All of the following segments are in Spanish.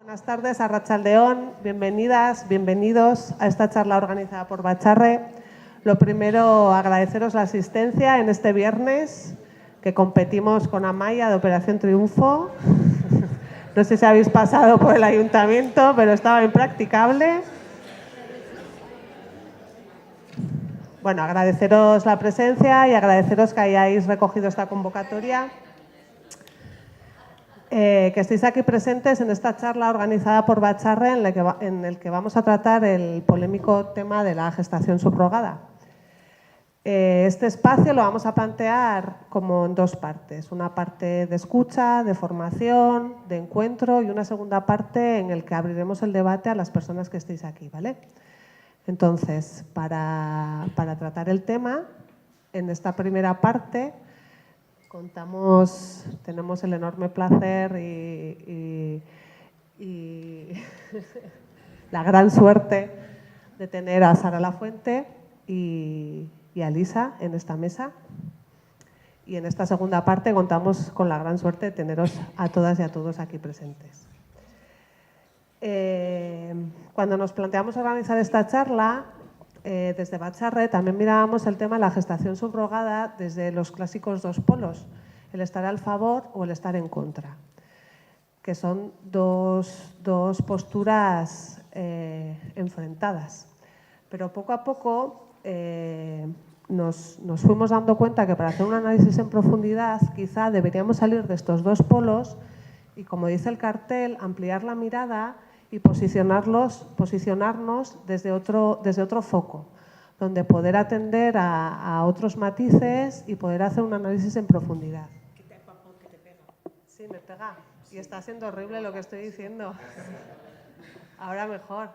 Buenas tardes, arratsaldeón, bienvenidas, bienvenidos a esta charla organizada por Bacharre. Lo primero, agradeceros la asistencia en este viernes, que competimos con Amaya de Operación Triunfo. No sé si habéis pasado por el ayuntamiento, pero estaba impracticable. Bueno, agradeceros la presencia y agradeceros que hayáis recogido esta convocatoria. Que estéis aquí presentes en esta charla organizada por Bacharre en el que vamos a tratar el polémico tema de la gestación subrogada. Este espacio lo vamos a plantear como en dos partes, una parte de escucha, de formación, de encuentro y una segunda parte en el que abriremos el debate a las personas que estéis aquí, ¿vale? Entonces, para tratar el tema, en esta primera parte tenemos el enorme placer y la gran suerte de tener a Sara Lafuente y a Elisa en esta mesa. Y en esta segunda parte contamos con la gran suerte de teneros a todas y a todos aquí presentes. Cuando nos planteamos organizar esta charla, desde Bacharre también mirábamos el tema de la gestación subrogada desde los clásicos dos polos, el estar al favor o el estar en contra, que son dos posturas enfrentadas. Pero poco a poco nos fuimos dando cuenta que para hacer un análisis en profundidad quizá deberíamos salir de estos dos polos y, como dice el cartel, ampliar la mirada y posicionarnos desde otro foco, donde poder atender a otros matices y poder hacer un análisis en profundidad. Sí, me pega. Y está siendo horrible lo que estoy diciendo. Ahora mejor.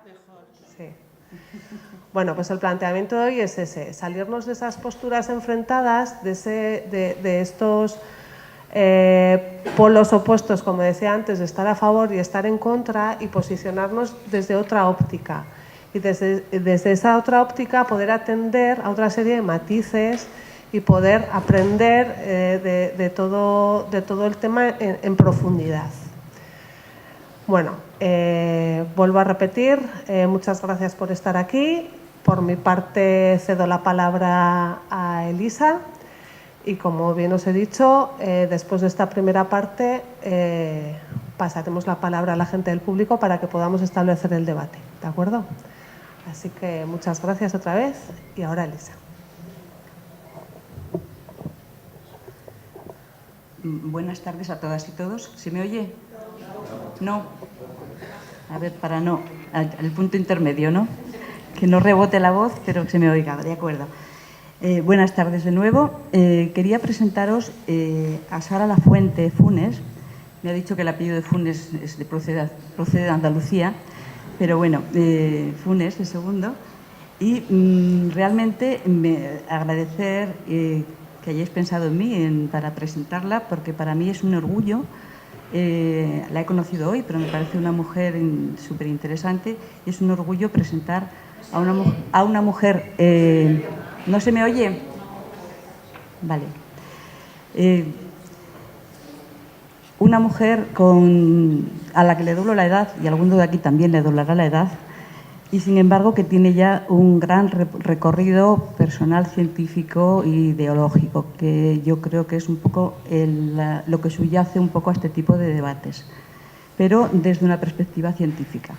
Sí. Bueno, pues el planteamiento de hoy es ese, salirnos de esas posturas enfrentadas, de estos polos opuestos, como decía antes, de estar a favor y estar en contra, y posicionarnos desde otra óptica. Y desde esa otra óptica poder atender a otra serie de matices y poder aprender de todo el tema en profundidad. Bueno, vuelvo a repetir, muchas gracias por estar aquí. Por mi parte cedo la palabra a Elisa. Y como bien os he dicho, después de esta primera parte pasaremos la palabra a la gente del público para que podamos establecer el debate, ¿de acuerdo? Así que muchas gracias otra vez y ahora Elisa. Buenas tardes a todas y todos. ¿Se me oye? No. A ver, para no, al punto intermedio, ¿no? Que no rebote la voz, pero que se me oiga, de acuerdo. Buenas tardes de nuevo. Quería presentaros a Sara Lafuente Funes. Me ha dicho que el apellido de Funes procede de Andalucía, pero bueno, Funes, el segundo. Y realmente agradecer que hayáis pensado en mí para presentarla, porque para mí es un orgullo. La he conocido hoy, pero me parece una mujer súper interesante y es un orgullo presentar a una mujer. ¿No se me oye? Vale. Una mujer a la que le doblo la edad, y a alguno de aquí también le doblará la edad, y sin embargo que tiene ya un gran recorrido personal, científico e ideológico, que yo creo que es un poco lo que subyace un poco a este tipo de debates, pero desde una perspectiva científica.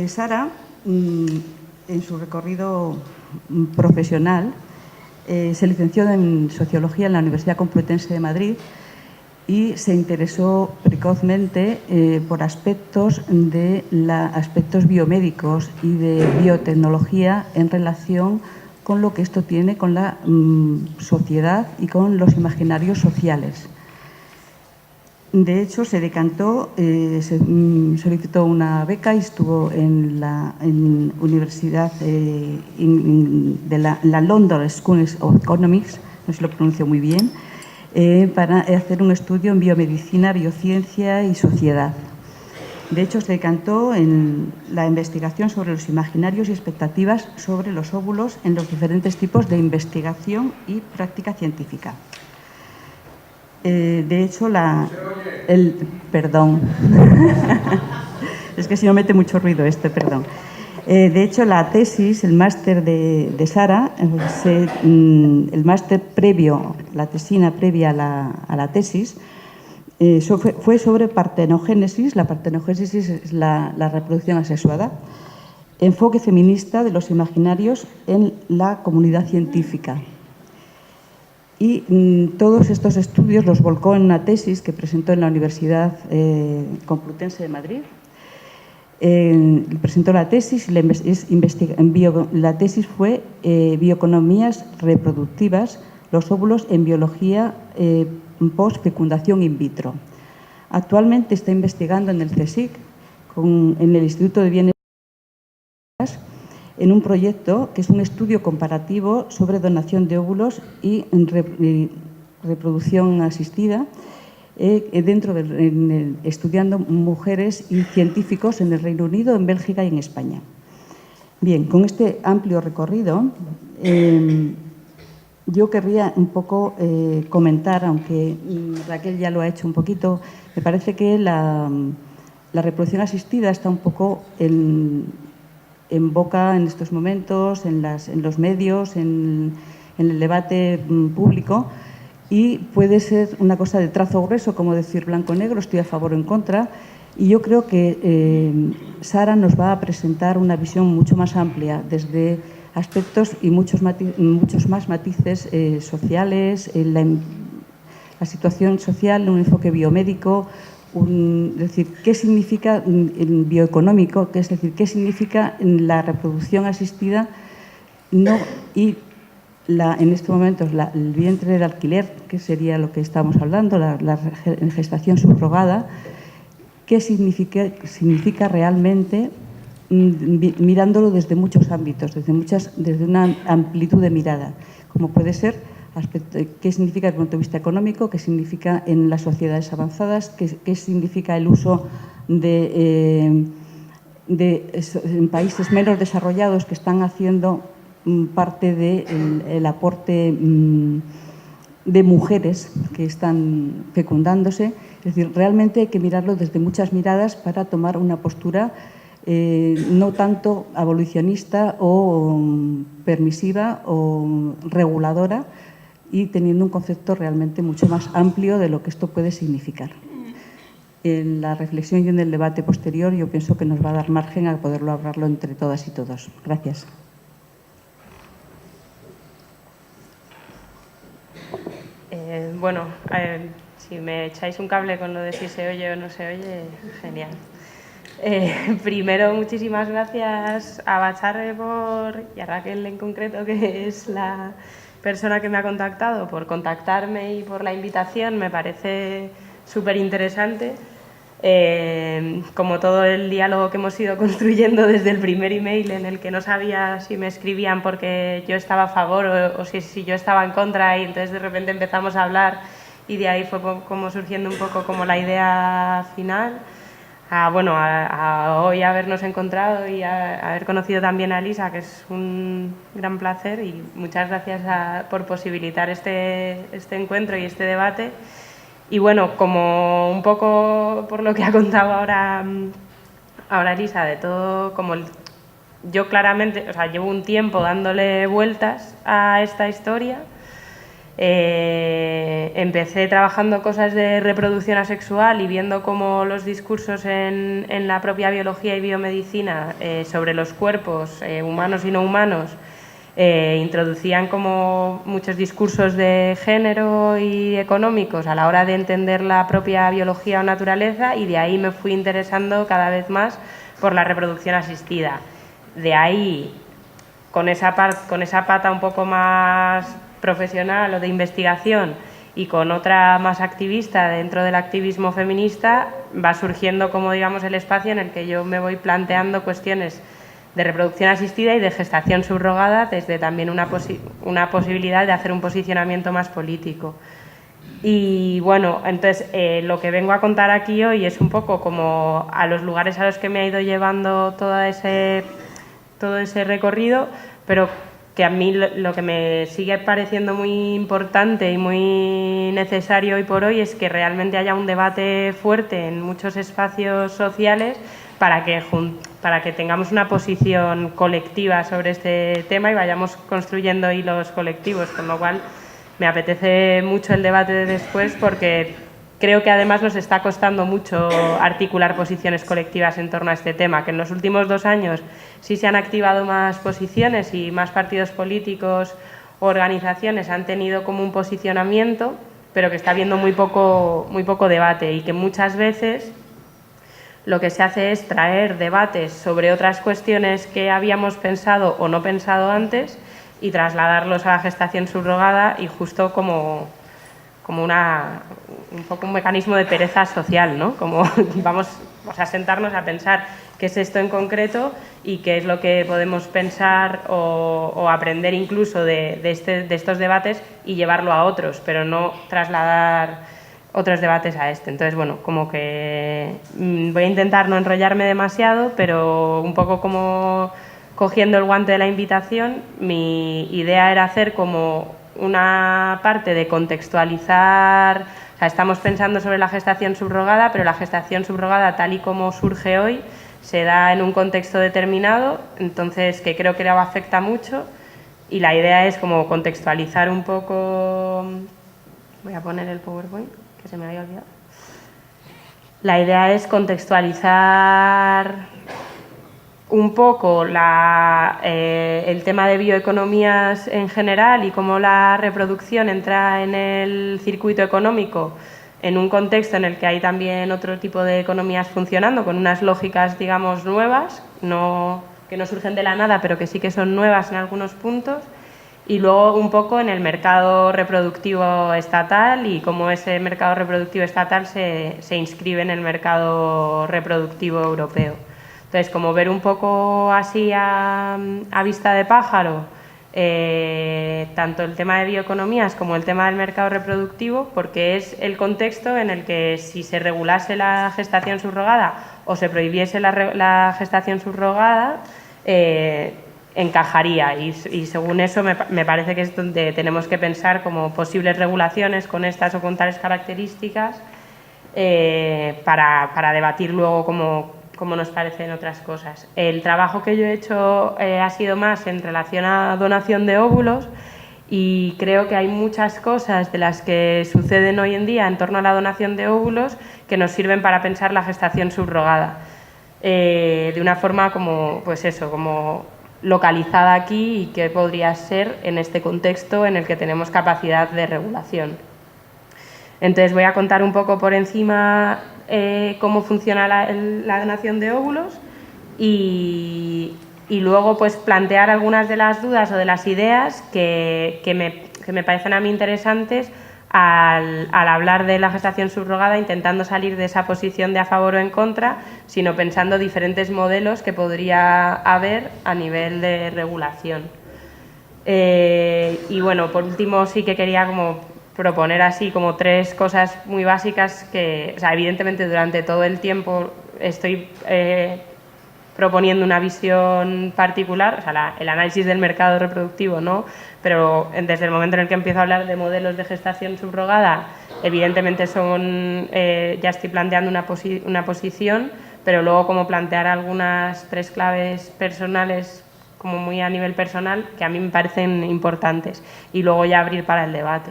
Sara, en su recorrido profesional, se licenció en Sociología en la Universidad Complutense de Madrid y se interesó precozmente por aspectos biomédicos y de biotecnología en relación con lo que esto tiene con la sociedad y con los imaginarios sociales. De hecho, se decantó, solicitó una beca y estuvo en la Universidad de la London School of Economics, no sé si lo pronuncio muy bien, para hacer un estudio en biomedicina, biociencia y sociedad. De hecho, se decantó en la investigación sobre los imaginarios y expectativas sobre los óvulos en los diferentes tipos de investigación y práctica científica. De hecho, perdón. que si no mete mucho ruido esto, perdón. De hecho, la tesis, el máster de Sara, el máster previo, la tesina previa a la tesis, fue sobre partenogénesis. La partenogénesis es la reproducción asexuada. Enfoque feminista de los imaginarios en la comunidad científica. Y todos estos estudios los volcó en una tesis que presentó en la Universidad Complutense de Madrid. Presentó la tesis y la tesis fue Bioeconomías reproductivas, los óvulos en biología post-fecundación in vitro. Actualmente está investigando en el CSIC, en el Instituto de Bienes, en un proyecto que es un estudio comparativo sobre donación de óvulos y reproducción asistida, estudiando mujeres y científicos en el Reino Unido, en Bélgica y en España. Bien, con este amplio recorrido, yo querría un poco comentar, aunque Raquel ya lo ha hecho un poquito, me parece que la reproducción asistida está un poco en boca en estos momentos, en los medios, en el debate público, y puede ser una cosa de trazo grueso, como decir blanco o negro, estoy a favor o en contra, y yo creo que Sara nos va a presentar una visión mucho más amplia desde aspectos y muchos más matices sociales, la situación social, un enfoque biomédico, es decir, qué significa en bioeconómico, es decir, qué significa la reproducción asistida y en estos momentos el vientre del alquiler, que sería lo que estamos hablando, la gestación subrogada, qué significa realmente, mirándolo desde muchos ámbitos, desde una amplitud de mirada, como puede ser qué significa desde el punto de vista económico, qué significa en las sociedades avanzadas, qué significa el uso en países menos desarrollados que están haciendo parte del aporte de mujeres que están fecundándose. Es decir, realmente hay que mirarlo desde muchas miradas para tomar una postura no tanto abolicionista o permisiva o reguladora, y teniendo un concepto realmente mucho más amplio de lo que esto puede significar. En la reflexión y en el debate posterior yo pienso que nos va a dar margen a poderlo hablarlo entre todas y todos. Gracias. Bueno, si me echáis un cable con lo de si se oye o no se oye, genial. Primero, muchísimas gracias a Bacharre y a Raquel en concreto, que es la persona que me ha contactado, por contactarme y por la invitación. Me parece súper interesante. Como todo el diálogo que hemos ido construyendo desde el primer email, en el que no sabía si me escribían porque yo estaba a favor o si yo estaba en contra, y entonces de repente empezamos a hablar y de ahí fue como surgiendo un poco como la idea final. A hoy habernos encontrado y haber conocido también a Elisa, que es un gran placer, y muchas gracias por posibilitar este encuentro y este debate. Y bueno, como un poco por lo que ha contado ahora Elisa, de todo, yo claramente, llevo un tiempo dándole vueltas a esta historia. Empecé trabajando cosas de reproducción asexual y viendo cómo los discursos en la propia biología y biomedicina sobre los cuerpos humanos y no humanos introducían como muchos discursos de género y económicos a la hora de entender la propia biología o naturaleza, y de ahí me fui interesando cada vez más por la reproducción asistida. De ahí, con esa pata un poco más profesional o de investigación y con otra más activista dentro del activismo feminista, va surgiendo como digamos el espacio en el que yo me voy planteando cuestiones de reproducción asistida y de gestación subrogada desde también una posibilidad de hacer un posicionamiento más político. Y bueno, entonces lo que vengo a contar aquí hoy es un poco como a los lugares a los que me ha ido llevando todo ese recorrido, pero que a mí lo que me sigue pareciendo muy importante y muy necesario hoy por hoy es que realmente haya un debate fuerte en muchos espacios sociales para que tengamos una posición colectiva sobre este tema y vayamos construyendo hilos colectivos, con lo cual me apetece mucho el debate de después porque creo que además nos está costando mucho articular posiciones colectivas en torno a este tema, que en los últimos 2 años sí se han activado más posiciones y más partidos políticos o organizaciones han tenido como un posicionamiento, pero que está habiendo muy poco debate y que muchas veces lo que se hace es traer debates sobre otras cuestiones que habíamos pensado o no pensado antes y trasladarlos a la gestación subrogada y justo como un poco un mecanismo de pereza social, ¿no? Como vamos a sentarnos a pensar qué es esto en concreto y qué es lo que podemos pensar o aprender incluso de estos debates y llevarlo a otros, pero no trasladar otros debates a este. Entonces, bueno, como que voy a intentar no enrollarme demasiado, pero un poco como cogiendo el guante de la invitación, mi idea era hacer como una parte de contextualizar, o sea, estamos pensando sobre la gestación subrogada, pero la gestación subrogada tal y como surge hoy se da en un contexto determinado, entonces que creo que le afecta mucho y la idea es como contextualizar un poco. Voy a poner el PowerPoint, que se me había olvidado. La idea es contextualizar un poco el tema de bioeconomías en general y cómo la reproducción entra en el circuito económico en un contexto en el que hay también otro tipo de economías funcionando con unas lógicas, digamos, nuevas, que no surgen de la nada, pero que sí que son nuevas en algunos puntos. Y luego un poco en el mercado reproductivo estatal y cómo ese mercado reproductivo estatal se inscribe en el mercado reproductivo europeo. Entonces, como ver un poco así a vista de pájaro, tanto el tema de bioeconomías como el tema del mercado reproductivo, porque es el contexto en el que si se regulase la gestación subrogada o se prohibiese la gestación subrogada, encajaría y según eso me parece que es donde tenemos que pensar como posibles regulaciones con estas o con tales características para debatir luego cómo nos parecen otras cosas. El trabajo que yo he hecho ha sido más en relación a donación de óvulos y creo que hay muchas cosas de las que suceden hoy en día en torno a la donación de óvulos que nos sirven para pensar la gestación subrogada de una forma como localizada aquí y que podría ser en este contexto en el que tenemos capacidad de regulación. Entonces voy a contar un poco por encima cómo funciona la donación de óvulos y luego pues plantear algunas de las dudas o de las ideas que me parecen a mí interesantes al hablar de la gestación subrogada, intentando salir de esa posición de a favor o en contra, sino pensando diferentes modelos que podría haber a nivel de regulación. Y bueno, por último sí que quería como proponer así como 3 cosas muy básicas que, o sea, evidentemente durante todo el tiempo estoy proponiendo una visión particular, o sea, el análisis del mercado reproductivo no, pero desde el momento en el que empiezo a hablar de modelos de gestación subrogada, evidentemente ya estoy planteando una posición, pero luego como plantear algunas 3 claves personales, como muy a nivel personal, que a mí me parecen importantes, y luego ya abrir para el debate.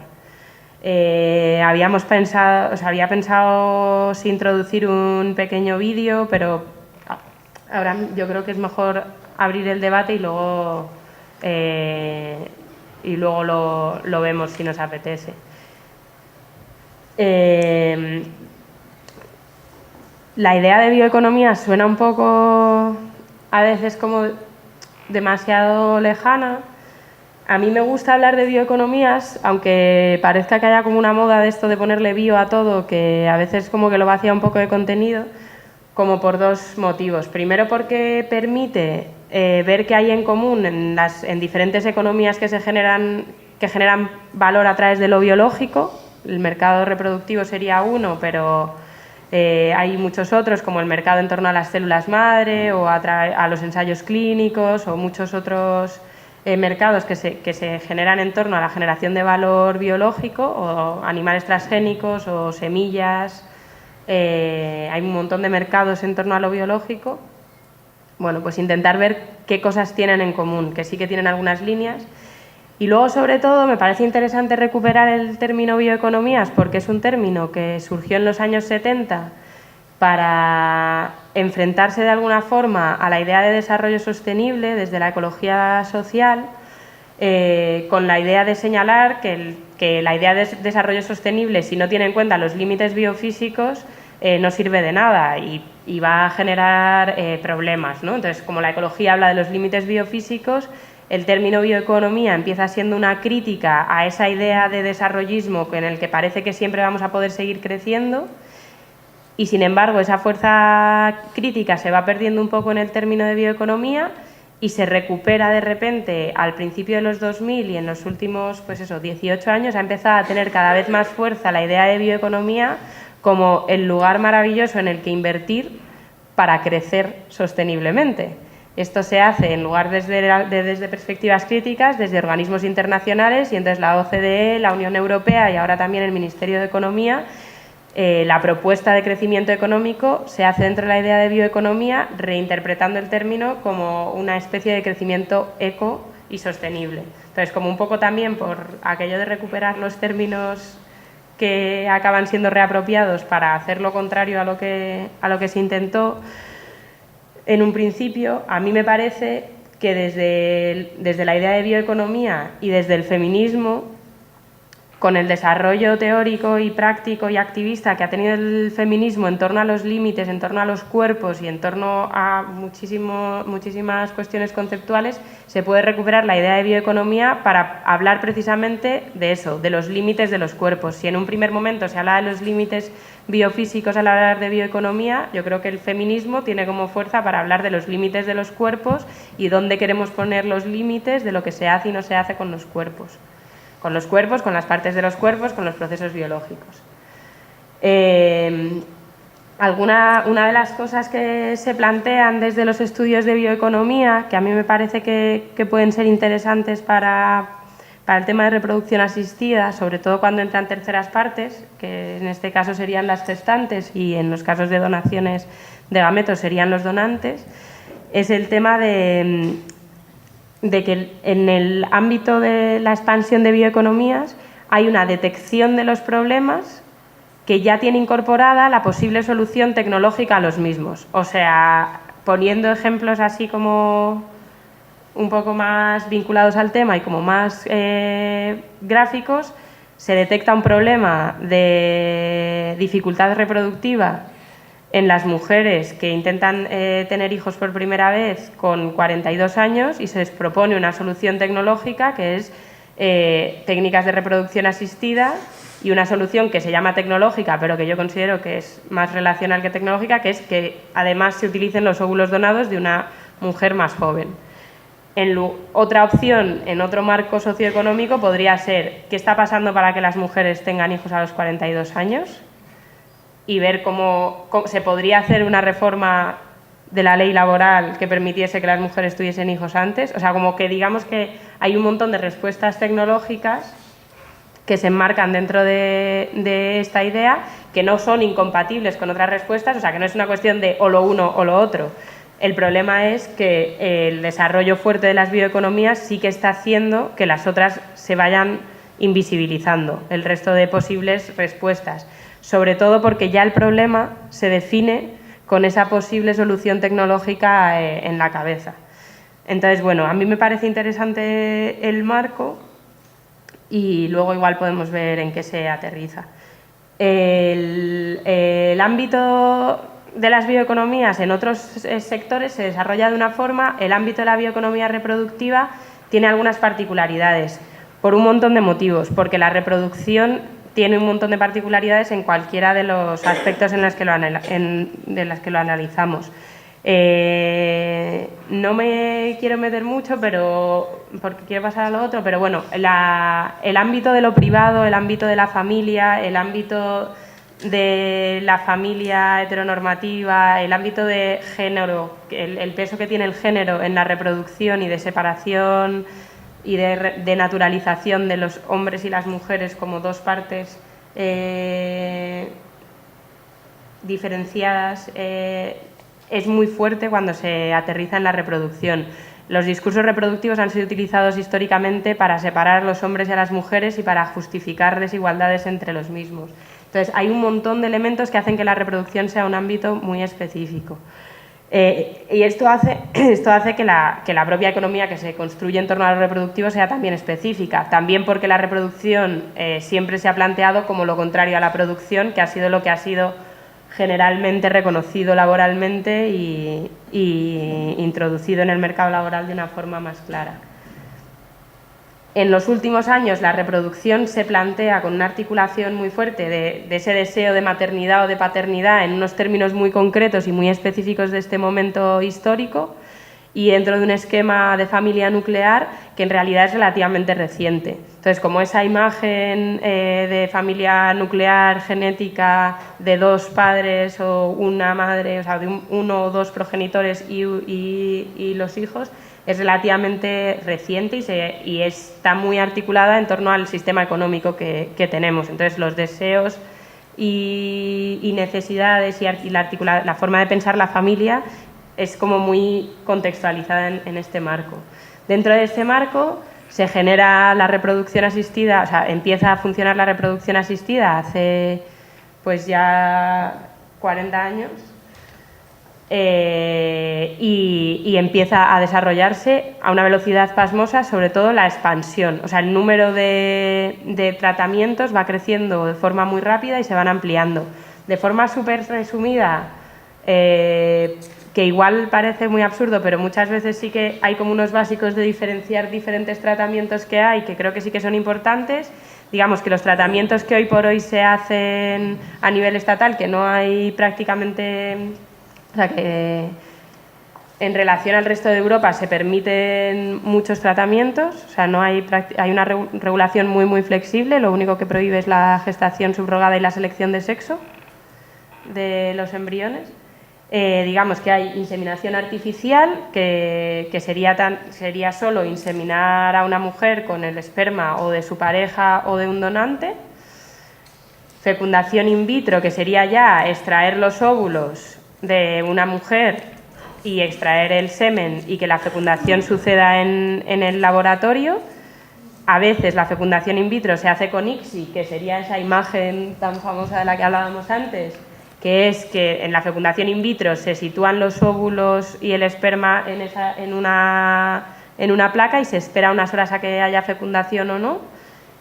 Había pensado si introducir un pequeño vídeo, pero ahora yo creo que es mejor abrir el debate y luego lo vemos si nos apetece. La idea de bioeconomía suena un poco a veces como demasiado lejana. A mí me gusta hablar de bioeconomías, aunque parezca que haya como una moda de esto de ponerle bio a todo, que a veces como que lo vacía un poco de contenido, como por 2 motivos. Primero porque permite ver qué hay en común en diferentes economías que generan valor a través de lo biológico. El mercado reproductivo sería uno, pero hay muchos otros, como el mercado en torno a las células madre o a los ensayos clínicos o muchos otros mercados que se generan en torno a la generación de valor biológico o animales transgénicos o semillas hay un montón de mercados en torno a lo biológico. Bueno, pues intentar ver qué cosas tienen en común, que sí que tienen algunas líneas. Y luego, sobre todo, me parece interesante recuperar el término bioeconomías, porque es un término que surgió en los años 70 para enfrentarse de alguna forma a la idea de desarrollo sostenible desde la ecología social, con la idea de señalar que la idea de desarrollo sostenible, si no tiene en cuenta los límites biofísicos, no sirve de nada y va a generar problemas, ¿no? Entonces, como la ecología habla de los límites biofísicos, el término bioeconomía empieza siendo una crítica a esa idea de desarrollismo en el que parece que siempre vamos a poder seguir creciendo, y sin embargo esa fuerza crítica se va perdiendo un poco en el término de bioeconomía y se recupera de repente al principio de los 2000 y en los últimos, pues eso, 18 años ha empezado a tener cada vez más fuerza la idea de bioeconomía como el lugar maravilloso en el que invertir para crecer sosteniblemente. Esto se hace en lugar desde perspectivas críticas, desde organismos internacionales, y entonces la OCDE, la Unión Europea y ahora también el Ministerio de Economía, la propuesta de crecimiento económico se hace dentro de la idea de bioeconomía, reinterpretando el término como una especie de crecimiento eco y sostenible. Entonces, como un poco también por aquello de recuperar los términos que acaban siendo reapropiados para hacer lo contrario a lo que se intentó en un principio, a mí me parece que desde la idea de bioeconomía y desde el feminismo, con el desarrollo teórico y práctico y activista que ha tenido el feminismo en torno a los límites, en torno a los cuerpos y en torno a muchísimas cuestiones conceptuales, se puede recuperar la idea de bioeconomía para hablar precisamente de eso, de los límites de los cuerpos. Si en un primer momento se habla de los límites biofísicos al hablar de bioeconomía, yo creo que el feminismo tiene como fuerza para hablar de los límites de los cuerpos y dónde queremos poner los límites de lo que se hace y no se hace con los cuerpos. Con los cuerpos, con las partes de los cuerpos, con los procesos biológicos. Una de las cosas que se plantean desde los estudios de bioeconomía, que a mí me parece que pueden ser interesantes para el tema de reproducción asistida, sobre todo cuando entran terceras partes, que en este caso serían las gestantes y en los casos de donaciones de gametos serían los donantes, es el tema de que en el ámbito de la expansión de bioeconomías hay una detección de los problemas que ya tiene incorporada la posible solución tecnológica a los mismos. O sea, poniendo ejemplos así como un poco más vinculados al tema y como más gráficos, se detecta un problema de dificultad reproductiva en las mujeres que intentan tener hijos por primera vez con 42 años y se les propone una solución tecnológica que es técnicas de reproducción asistida y una solución que se llama tecnológica, pero que yo considero que es más relacional que tecnológica, que es que además se utilicen los óvulos donados de una mujer más joven. Otra opción, en otro marco socioeconómico, podría ser ¿qué está pasando para que las mujeres tengan hijos a los 42 años? Y ver cómo se podría hacer una reforma de la ley laboral que permitiese que las mujeres tuviesen hijos antes. O sea, como que digamos que hay un montón de respuestas tecnológicas que se enmarcan dentro de esta idea, que no son incompatibles con otras respuestas, o sea, que no es una cuestión de o lo uno o lo otro. El problema es que el desarrollo fuerte de las bioeconomías sí que está haciendo que las otras se vayan invisibilizando, el resto de posibles respuestas. Sobre todo porque ya el problema se define con esa posible solución tecnológica en la cabeza. Entonces, bueno, a mí me parece interesante el marco y luego igual podemos ver en qué se aterriza. El ámbito de las bioeconomías en otros sectores se desarrolla de una forma, el ámbito de la bioeconomía reproductiva tiene algunas particularidades, por un montón de motivos, porque la reproducción tiene un montón de particularidades en cualquiera de los aspectos en los que lo analizamos. No me quiero meter mucho, porque quiero pasar a lo otro, pero bueno, el ámbito de lo privado, el ámbito de la familia, el ámbito de la familia heteronormativa, el ámbito de género, el peso que tiene el género en la reproducción y de separación y de naturalización de los hombres y las mujeres como dos partes diferenciadas es muy fuerte cuando se aterriza en la reproducción. Los discursos reproductivos han sido utilizados históricamente para separar a los hombres y a las mujeres y para justificar desigualdades entre los mismos. Entonces, hay un montón de elementos que hacen que la reproducción sea un ámbito muy específico. Y esto hace que la propia economía que se construye en torno a lo reproductivo sea también específica. También porque la reproducción siempre se ha planteado como lo contrario a la producción, que ha sido lo que ha sido generalmente reconocido laboralmente y introducido en el mercado laboral de una forma más clara. En los últimos años la reproducción se plantea con una articulación muy fuerte de ese deseo de maternidad o de paternidad en unos términos muy concretos y muy específicos de este momento histórico y dentro de un esquema de familia nuclear que en realidad es relativamente reciente. Entonces, como esa imagen de familia nuclear genética de dos padres o una madre, o sea, de uno o dos progenitores y los hijos, es relativamente reciente y está muy articulada en torno al sistema económico que tenemos. Entonces, los deseos y necesidades y la forma de pensar la familia es como muy contextualizada en este marco. Dentro de este marco se genera la reproducción asistida, o sea, empieza a funcionar la reproducción asistida hace pues ya 40 años y empieza a desarrollarse a una velocidad pasmosa, sobre todo la expansión. O sea, el número de tratamientos va creciendo de forma muy rápida y se van ampliando. De forma súper resumida, que igual parece muy absurdo, pero muchas veces sí que hay como unos básicos de diferenciar diferentes tratamientos que hay, que creo que sí que son importantes. Digamos que los tratamientos que hoy por hoy se hacen a nivel estatal, que no hay prácticamente, o sea, que en relación al resto de Europa se permiten muchos tratamientos, o sea, no hay una regulación muy flexible, lo único que prohíbe es la gestación subrogada y la selección de sexo de los embriones. Digamos que hay inseminación artificial, que sería solo inseminar a una mujer con el esperma o de su pareja o de un donante. Fecundación in vitro, que sería ya extraer los óvulos de una mujer y extraer el semen y que la fecundación suceda en el laboratorio. A veces la fecundación in vitro se hace con ICSI, que sería esa imagen tan famosa de la que hablábamos antes, que es que en la fecundación in vitro se sitúan los óvulos y el esperma en una placa y se espera unas horas a que haya fecundación o no.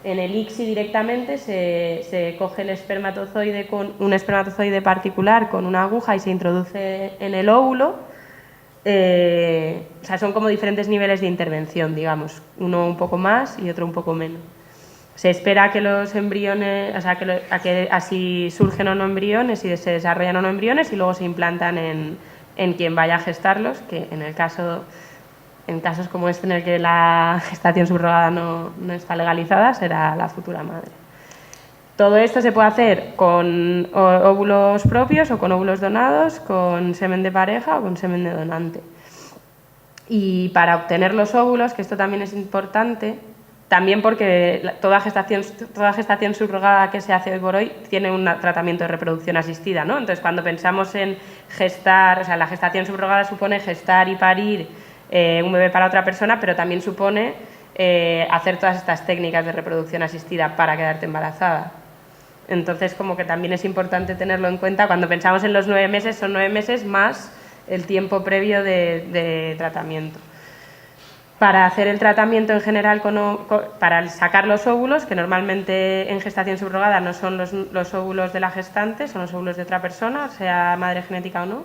En el ICSI directamente se coge el espermatozoide con un espermatozoide particular con una aguja y se introduce en el óvulo. O sea, son como diferentes niveles de intervención, digamos, uno un poco más y otro un poco menos. Se espera a que los embriones, o sea, a que así surgen o no embriones y se desarrollan o no embriones y luego se implantan en quien vaya a gestarlos, que en casos como este en el que la gestación subrogada no está legalizada, será la futura madre. Todo esto se puede hacer con óvulos propios o con óvulos donados, con semen de pareja o con semen de donante. Y para obtener los óvulos, que esto también es importante, también porque toda gestación subrogada que se hace hoy por hoy tiene un tratamiento de reproducción asistida, ¿no? Entonces, cuando pensamos en gestar, o sea, la gestación subrogada supone gestar y parir un bebé para otra persona, pero también supone hacer todas estas técnicas de reproducción asistida para quedarte embarazada. Entonces, como que también es importante tenerlo en cuenta. Cuando pensamos en los 9 meses, son 9 meses más el tiempo previo de tratamiento. Para hacer el tratamiento en general, para sacar los óvulos, que normalmente en gestación subrogada no son los óvulos de la gestante, son los óvulos de otra persona, sea madre genética o no,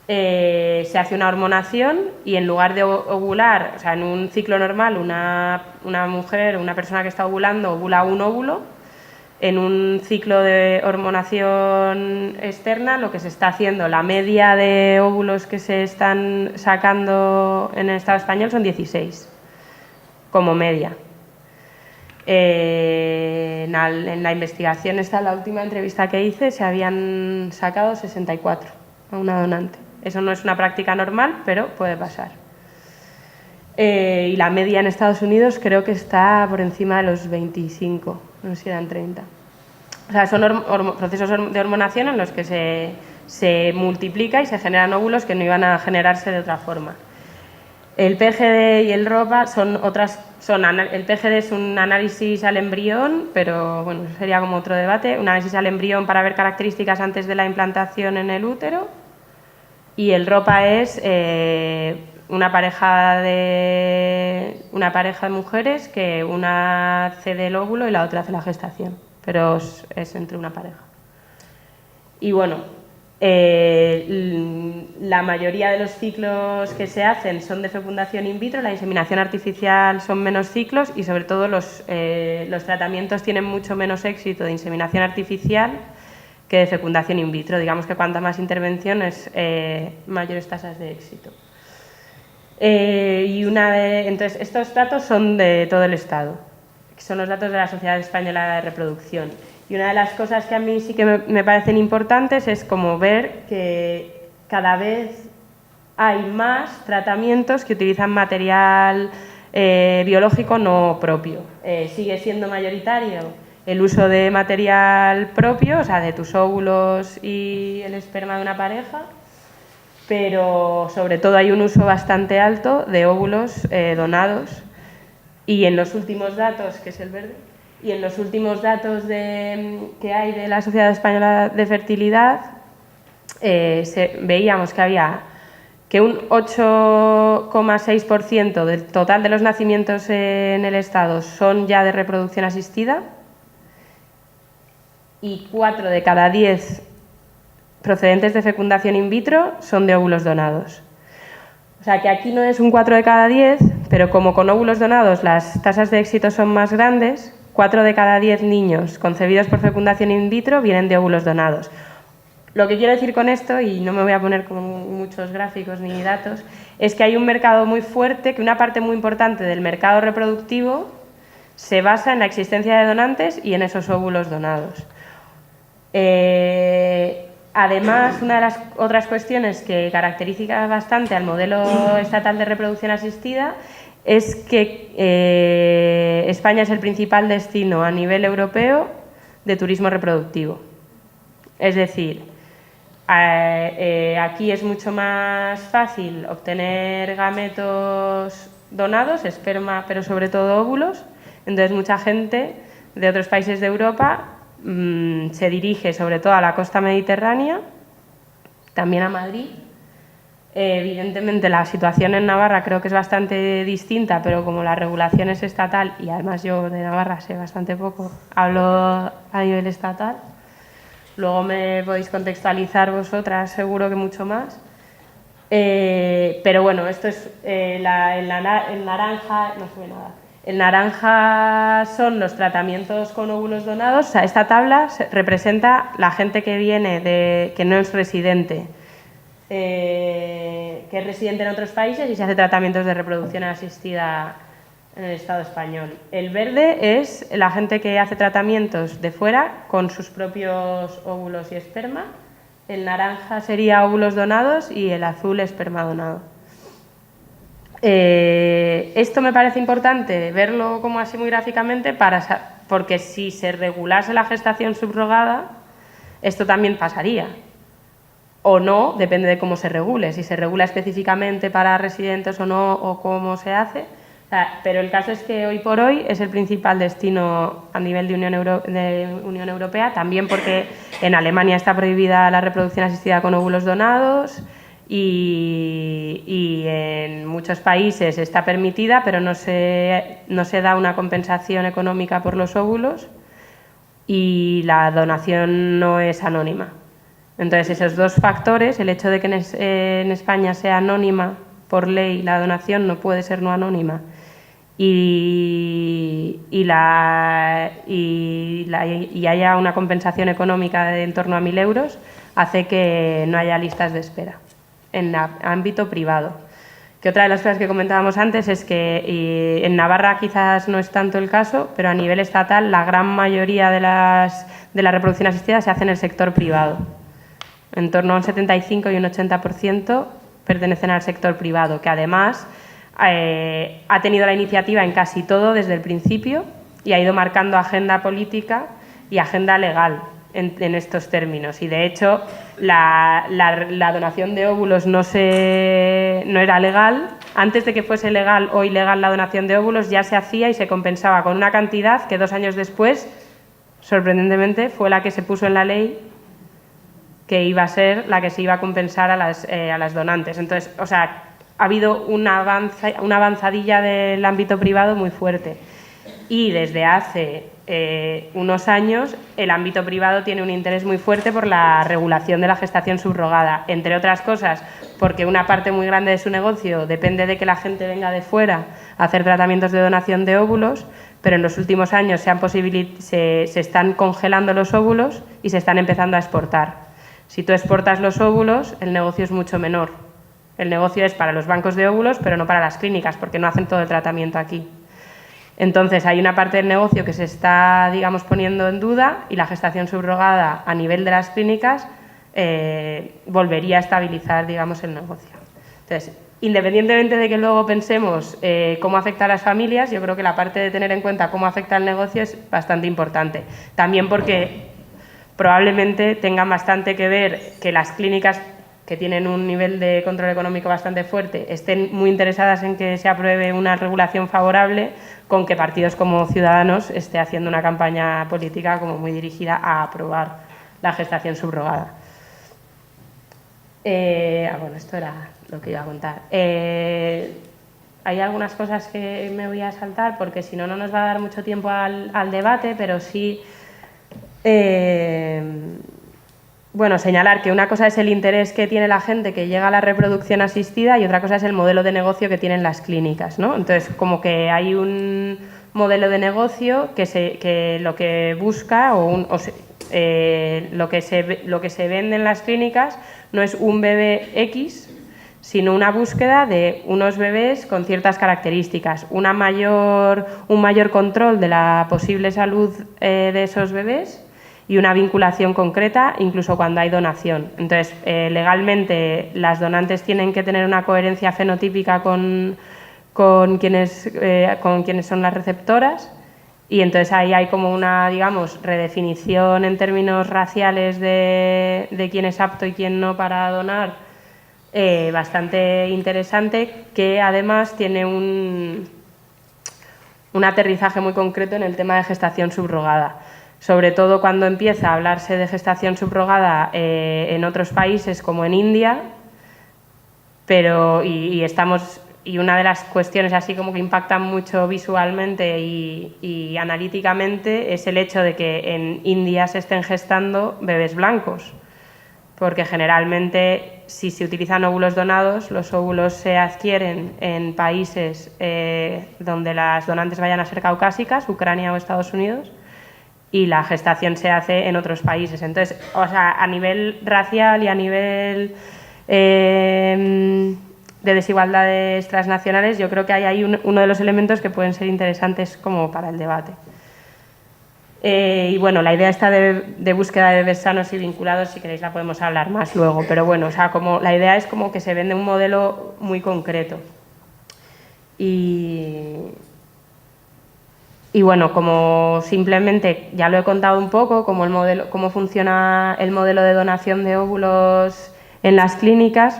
se hace una hormonación y en lugar de ovular, o sea, en un ciclo normal, una mujer, una persona que está ovulando, ovula un óvulo. En un ciclo de hormonación externa, lo que se está haciendo, la media de óvulos que se están sacando en el Estado español son 16, como media. En la investigación, la última entrevista que hice, se habían sacado 64 a una donante. Eso no es una práctica normal, pero puede pasar. Y la media en Estados Unidos creo que está por encima de los 25, no sé si eran 30. O sea, son procesos de hormonación en los que se multiplica y se generan óvulos que no iban a generarse de otra forma. El PGD y el ROPA son otras... el PGD es un análisis al embrión, pero bueno, eso sería como otro debate. Un análisis al embrión para ver características antes de la implantación en el útero. Y el ROPA es una pareja de mujeres que una cede el óvulo y la otra hace la gestación, pero es entre una pareja. Y bueno, la mayoría de los ciclos que se hacen son de fecundación in vitro, la inseminación artificial son menos ciclos y sobre todo los tratamientos tienen mucho menos éxito de inseminación artificial que de fecundación in vitro. Digamos que cuanta más intervenciones, mayores tasas de éxito. Entonces, estos datos son de todo el Estado, son los datos de la Sociedad Española de Reproducción. Y una de las cosas que a mí sí que me parecen importantes es como ver que cada vez hay más tratamientos que utilizan material biológico no propio. Sigue siendo mayoritario el uso de material propio, o sea, de tus óvulos y el esperma de una pareja, pero sobre todo hay un uso bastante alto de óvulos donados. Y en los últimos datos, que es el verde, y en los últimos datos que hay de la Sociedad Española de Fertilidad, veíamos que un 8,6% del total de los nacimientos en el Estado son ya de reproducción asistida y 4 de cada 10 procedentes de fecundación in vitro son de óvulos donados. O sea que aquí no es un 4 de cada 10, pero como con óvulos donados las tasas de éxito son más grandes, 4 de cada 10 niños concebidos por fecundación in vitro vienen de óvulos donados. Lo que quiero decir con esto, y no me voy a poner con muchos gráficos ni datos, es que hay un mercado muy fuerte, que una parte muy importante del mercado reproductivo se basa en la existencia de donantes y en esos óvulos donados. Además, una de las otras cuestiones que caracteriza bastante al modelo estatal de reproducción asistida es que España es el principal destino a nivel europeo de turismo reproductivo. Es decir, aquí es mucho más fácil obtener gametos donados, esperma, pero sobre todo óvulos. Entonces, mucha gente de otros países de Europa se dirige sobre todo a la costa mediterránea, también a Madrid. Evidentemente la situación en Navarra creo que es bastante distinta, pero como la regulación es estatal, y además yo de Navarra sé bastante poco, hablo a nivel estatal, luego me podéis contextualizar vosotras seguro que mucho más. Pero bueno, esto es el naranja, no sube nada. El naranja son los tratamientos con óvulos donados. O sea, esta tabla representa la gente que viene que no es residente, que es residente en otros países y se hace tratamientos de reproducción asistida en el Estado español. El verde es la gente que hace tratamientos de fuera con sus propios óvulos y esperma. El naranja sería óvulos donados y el azul esperma donado. Esto me parece importante verlo como así muy gráficamente porque si se regulase la gestación subrogada, esto también pasaría. O no, depende de cómo se regule, si se regula específicamente para residentes o no, o cómo se hace. O sea, pero el caso es que hoy por hoy es el principal destino a nivel de Unión Europea, también porque en Alemania está prohibida la reproducción asistida con óvulos donados y en muchos países está permitida, pero no se da una compensación económica por los óvulos y la donación no es anónima. Entonces, esos dos factores, el hecho de que en España sea anónima por ley, la donación no puede ser no anónima, y haya una compensación económica de en torno a 1.000 euros, hace que no haya listas de espera en el ámbito privado. Que otra de las cosas que comentábamos antes es que en Navarra quizás no es tanto el caso, pero a nivel estatal la gran mayoría de la reproducción asistida se hace en el sector privado. En torno a un 75 y un 80% pertenecen al sector privado, que además ha tenido la iniciativa en casi todo desde el principio y ha ido marcando agenda política y agenda legal en estos términos. Y de hecho, la donación de óvulos no era legal. Antes de que fuese legal o ilegal la donación de óvulos, ya se hacía y se compensaba con una cantidad que 2 años después, sorprendentemente, fue la que se puso en la ley, que iba a ser la que se iba a compensar a las donantes. Entonces, o sea, ha habido una avanzadilla del ámbito privado muy fuerte. Y desde hace unos años el ámbito privado tiene un interés muy fuerte por la regulación de la gestación subrogada, entre otras cosas porque una parte muy grande de su negocio depende de que la gente venga de fuera a hacer tratamientos de donación de óvulos, pero en los últimos años se están congelando los óvulos y se están empezando a exportar. Si tú exportas los óvulos, el negocio es mucho menor. El negocio es para los bancos de óvulos, pero no para las clínicas, porque no hacen todo el tratamiento aquí. Entonces, hay una parte del negocio que se está, digamos, poniendo en duda y la gestación subrogada a nivel de las clínicas volvería a estabilizar, digamos, el negocio. Entonces, independientemente de que luego pensemos cómo afecta a las familias, yo creo que la parte de tener en cuenta cómo afecta al negocio es bastante importante. También porque probablemente tengan bastante que ver que las clínicas que tienen un nivel de control económico bastante fuerte estén muy interesadas en que se apruebe una regulación favorable, con que partidos como Ciudadanos esté haciendo una campaña política como muy dirigida a aprobar la gestación subrogada. Bueno, esto era lo que iba a contar. Hay algunas cosas que me voy a saltar porque si no, no nos va a dar mucho tiempo al debate, pero sí... Bueno, señalar que una cosa es el interés que tiene la gente que llega a la reproducción asistida y otra cosa es el modelo de negocio que tienen las clínicas, ¿no? Entonces, como que hay un modelo de negocio que lo que busca lo que se vende en las clínicas no es un bebé X, sino una búsqueda de unos bebés con ciertas características, un mayor control de la posible salud de esos bebés y una vinculación concreta, incluso cuando hay donación. Entonces, legalmente, las donantes tienen que tener una coherencia fenotípica con quienes son las receptoras, y entonces ahí hay como una, digamos, redefinición en términos raciales de quién es apto y quién no para donar, bastante interesante, que además tiene un aterrizaje muy concreto en el tema de gestación subrogada. Sobre todo cuando empieza a hablarse de gestación subrogada en otros países como en India, y una de las cuestiones así como que impactan mucho visualmente y analíticamente es el hecho de que en India se estén gestando bebés blancos, porque generalmente si se utilizan óvulos donados, los óvulos se adquieren en países donde las donantes vayan a ser caucásicas, Ucrania o Estados Unidos, y la gestación se hace en otros países. Entonces, o sea, a nivel racial y a nivel de desigualdades transnacionales, yo creo que hay ahí uno de los elementos que pueden ser interesantes como para el debate. Y bueno, la idea esta de búsqueda de bebés sanos y vinculados, si queréis la podemos hablar más luego, pero bueno, o sea, como la idea es como que se vende un modelo muy concreto. Y bueno, como simplemente ya lo he contado un poco, cómo funciona el modelo de donación de óvulos en las clínicas,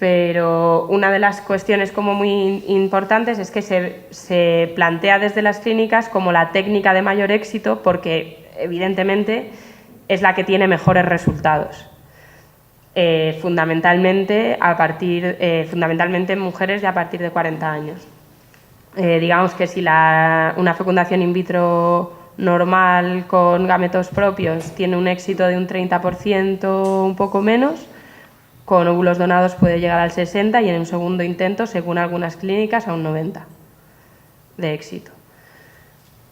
pero una de las cuestiones como muy importantes es que se plantea desde las clínicas como la técnica de mayor éxito, porque evidentemente es la que tiene mejores resultados. Fundamentalmente en mujeres de a partir de 40 años. Digamos que si una fecundación in vitro normal con gametos propios tiene un éxito de un 30%, un poco menos, con óvulos donados puede llegar al 60% y en un segundo intento, según algunas clínicas, a un 90% de éxito.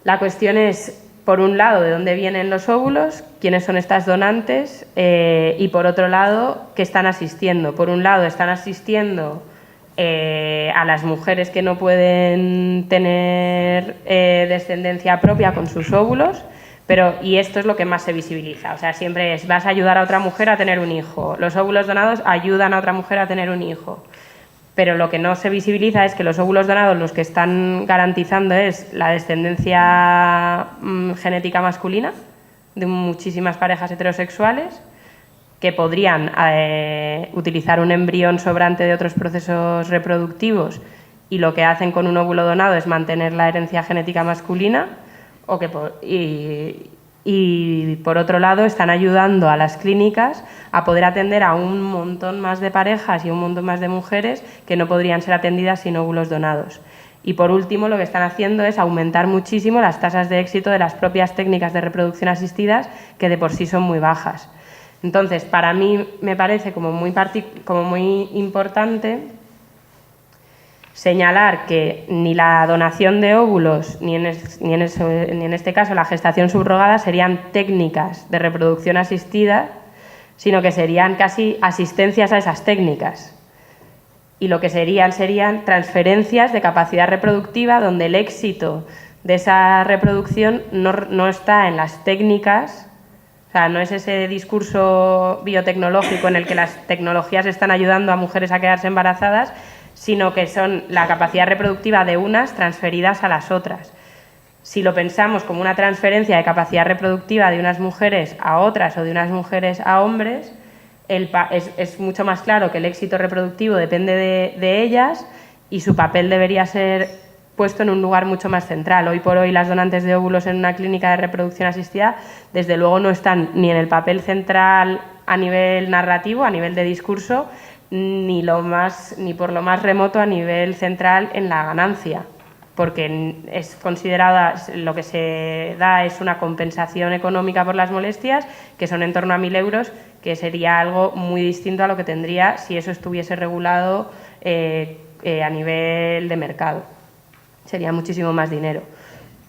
La cuestión es, por un lado, de dónde vienen los óvulos, quiénes son estas donantes y, por otro lado, qué están asistiendo. Por un lado, están asistiendo a las mujeres que no pueden tener descendencia propia con sus óvulos, y esto es lo que más se visibiliza. O sea, siempre vas a ayudar a otra mujer a tener un hijo. Los óvulos donados ayudan a otra mujer a tener un hijo. pero lo que no se visibiliza es que los óvulos donados los que están garantizando es la descendencia genética masculina de muchísimas parejas heterosexuales que podrían utilizar un embrión sobrante de otros procesos reproductivos y lo que hacen con un óvulo donado es mantener la herencia genética masculina y por otro lado están ayudando a las clínicas a poder atender a un montón más de parejas y un montón más de mujeres que no podrían ser atendidas sin óvulos donados. Y por último lo que están haciendo es aumentar muchísimo las tasas de éxito de las propias técnicas de reproducción asistidas que de por sí son muy bajas. Entonces, para mí me parece como muy importante señalar que ni la donación de óvulos ni en este caso la gestación subrogada serían técnicas de reproducción asistida, sino que serían casi asistencias a esas técnicas. Y lo que serían transferencias de capacidad reproductiva donde el éxito de esa reproducción no está en las técnicas, o sea, no es ese discurso biotecnológico en el que las tecnologías están ayudando a mujeres a quedarse embarazadas, sino que son la capacidad reproductiva de unas transferidas a las otras. Si lo pensamos como una transferencia de capacidad reproductiva de unas mujeres a otras o de unas mujeres a hombres, es mucho más claro que el éxito reproductivo depende de ellas y su papel debería ser puesto en un lugar mucho más central. Hoy por hoy las donantes de óvulos en una clínica de reproducción asistida desde luego no están ni en el papel central a nivel narrativo, a nivel de discurso, ni por lo más remoto a nivel central en la ganancia, porque es considerada, lo que se da es una compensación económica por las molestias, que son en torno a 1.000 euros, que sería algo muy distinto a lo que tendría si eso estuviese regulado a nivel de mercado. Sería muchísimo más dinero.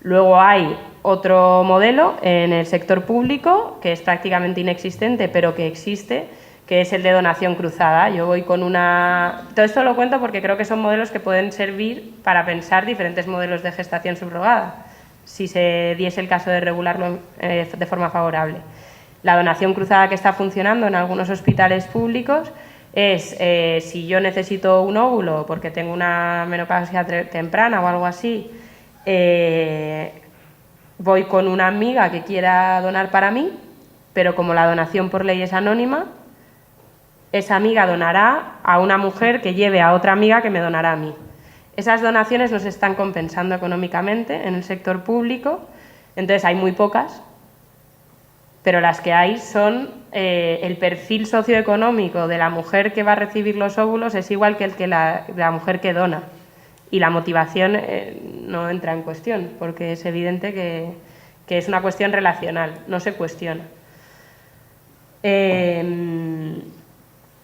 Luego hay otro modelo en el sector público, que es prácticamente inexistente, pero que existe, que es el de donación cruzada. Yo voy con una... Todo esto lo cuento porque creo que son modelos que pueden servir para pensar diferentes modelos de gestación subrogada, si se diese el caso de regularlo de forma favorable. La donación cruzada que está funcionando en algunos hospitales públicos es, si yo necesito un óvulo porque tengo una menopausia temprana o algo así, voy con una amiga que quiera donar para mí, pero como la donación por ley es anónima, esa amiga donará a una mujer que lleve a otra amiga que me donará a mí. Esas donaciones no se están compensando económicamente en el sector público, entonces hay muy pocas, pero las que hay son el perfil socioeconómico de la mujer que va a recibir los óvulos es igual que el que la mujer que dona, y la motivación no entra en cuestión, porque es evidente que es una cuestión relacional, no se cuestiona.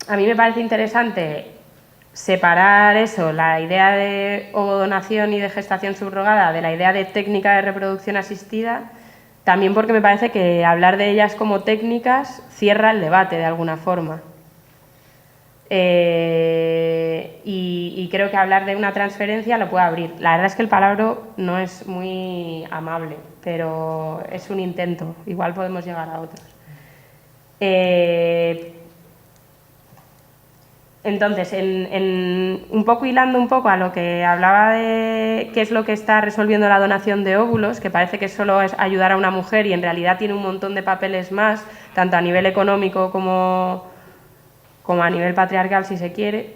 A mí me parece interesante separar eso, la idea de ovodonación y de gestación subrogada, de la idea de técnica de reproducción asistida, también porque me parece que hablar de ellas como técnicas cierra el debate de alguna forma. Y creo que hablar de una transferencia lo puede abrir. La verdad es que el palabra no es muy amable, pero es un intento, igual podemos llegar a otros. Entonces, un poco hilando un poco a lo que hablaba de qué es lo que está resolviendo la donación de óvulos, que parece que solo es ayudar a una mujer y en realidad tiene un montón de papeles más, tanto a nivel económico como a nivel patriarcal, si se quiere,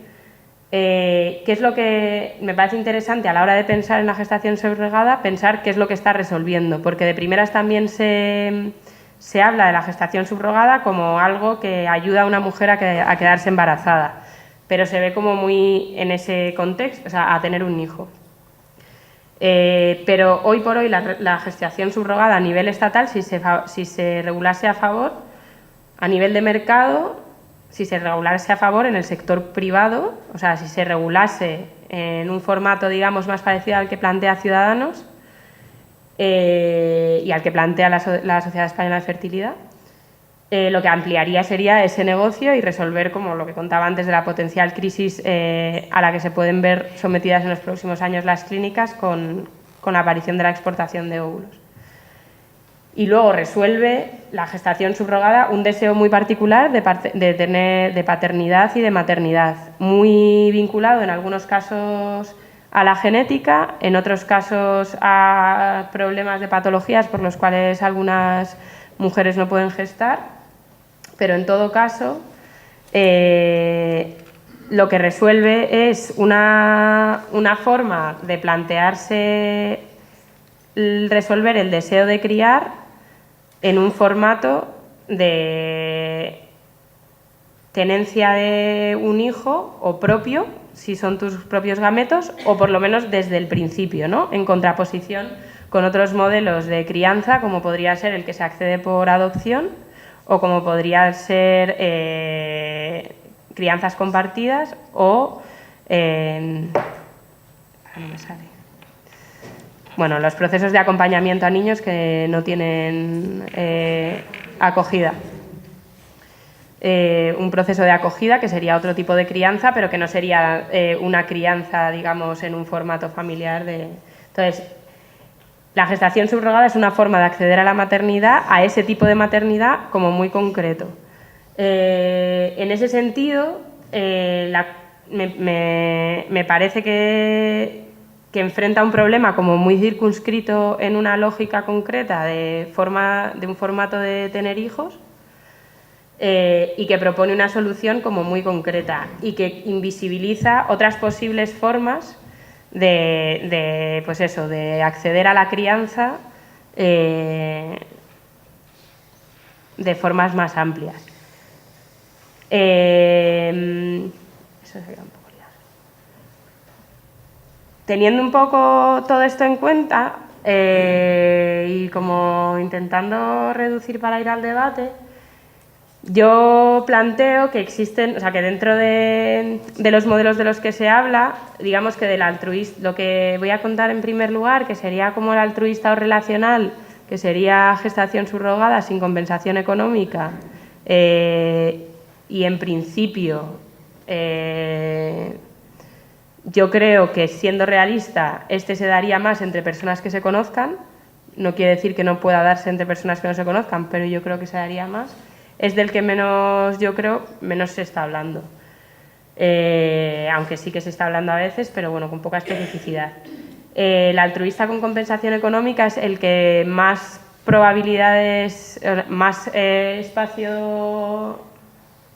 qué es lo que me parece interesante a la hora de pensar en la gestación subrogada, pensar qué es lo que está resolviendo, porque de primeras también se habla de la gestación subrogada como algo que ayuda a una mujer a quedarse embarazada, pero se ve como muy en ese contexto, o sea, a tener un hijo. Pero hoy por hoy la gestación subrogada a nivel estatal, si se regulase a favor, a nivel de mercado, si se regulase a favor en el sector privado, o sea, si se regulase en un formato, digamos, más parecido al que plantea Ciudadanos y al que plantea la Sociedad Española de Fertilidad, lo que ampliaría sería ese negocio y resolver, como lo que contaba antes, de la potencial crisis a la que se pueden ver sometidas en los próximos años las clínicas con la aparición de la exportación de óvulos. Y luego resuelve la gestación subrogada un deseo muy particular de paternidad y de maternidad, muy vinculado en algunos casos a la genética, en otros casos a problemas de patologías por los cuales algunas mujeres no pueden gestar, pero en todo caso lo que resuelve es una forma de plantearse resolver el deseo de criar en un formato de tenencia de un hijo o propio, si son tus propios gametos, o por lo menos desde el principio, ¿no? En contraposición con otros modelos de crianza, como podría ser el que se accede por adopción o como podría ser crianzas compartidas o no me sale. Bueno, los procesos de acompañamiento a niños que no tienen acogida. Un proceso de acogida que sería otro tipo de crianza, pero que no sería una crianza, digamos, en un formato familiar. Entonces, la gestación subrogada es una forma de acceder a la maternidad, a ese tipo de maternidad como muy concreto. En ese sentido, me parece que enfrenta un problema como muy circunscrito en una lógica concreta de un formato de tener hijos y que propone una solución como muy concreta y que invisibiliza otras posibles formas pues eso, de acceder a la crianza de formas más amplias. Eso sería un poco. Teniendo un poco todo esto en cuenta y como intentando reducir para ir al debate, yo planteo que existen, o sea, que dentro de los modelos de los que se habla, digamos que del altruista, lo que voy a contar en primer lugar, que sería como el altruista o relacional, que sería gestación subrogada sin compensación económica y en principio yo creo que, siendo realista, este se daría más entre personas que se conozcan. No quiere decir que no pueda darse entre personas que no se conozcan, pero yo creo que se daría más. Es del que menos, yo creo, menos se está hablando. Aunque sí que se está hablando a veces, pero bueno, con poca especificidad. El altruista con compensación económica es el que más probabilidades, más espacio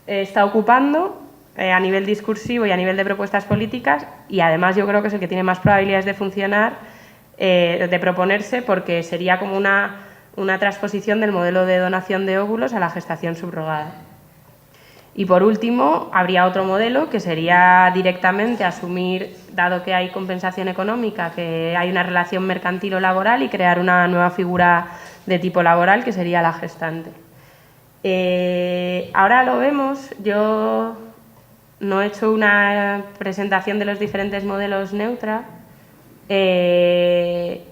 está ocupando a nivel discursivo y a nivel de propuestas políticas, y además yo creo que es el que tiene más probabilidades de funcionar, de proponerse, porque sería como una transposición del modelo de donación de óvulos a la gestación subrogada. Y por último, habría otro modelo que sería directamente asumir, dado que hay compensación económica, que hay una relación mercantil o laboral, y crear una nueva figura de tipo laboral, que sería la gestante. Ahora lo vemos. Yo no he hecho una presentación de los diferentes modelos neutra. Desde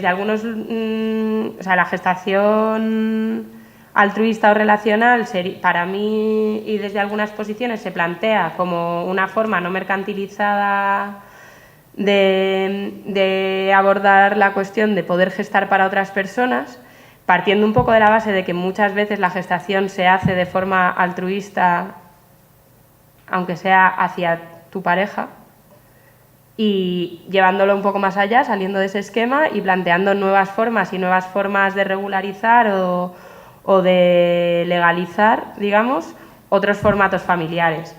algunos, o sea, la gestación altruista o relacional, para mí, y desde algunas posiciones, se plantea como una forma no mercantilizada de abordar la cuestión de poder gestar para otras personas, partiendo un poco de la base de que muchas veces la gestación se hace de forma altruista, aunque sea hacia tu pareja, y llevándolo un poco más allá, saliendo de ese esquema y planteando nuevas formas de regularizar o de legalizar, digamos, otros formatos familiares.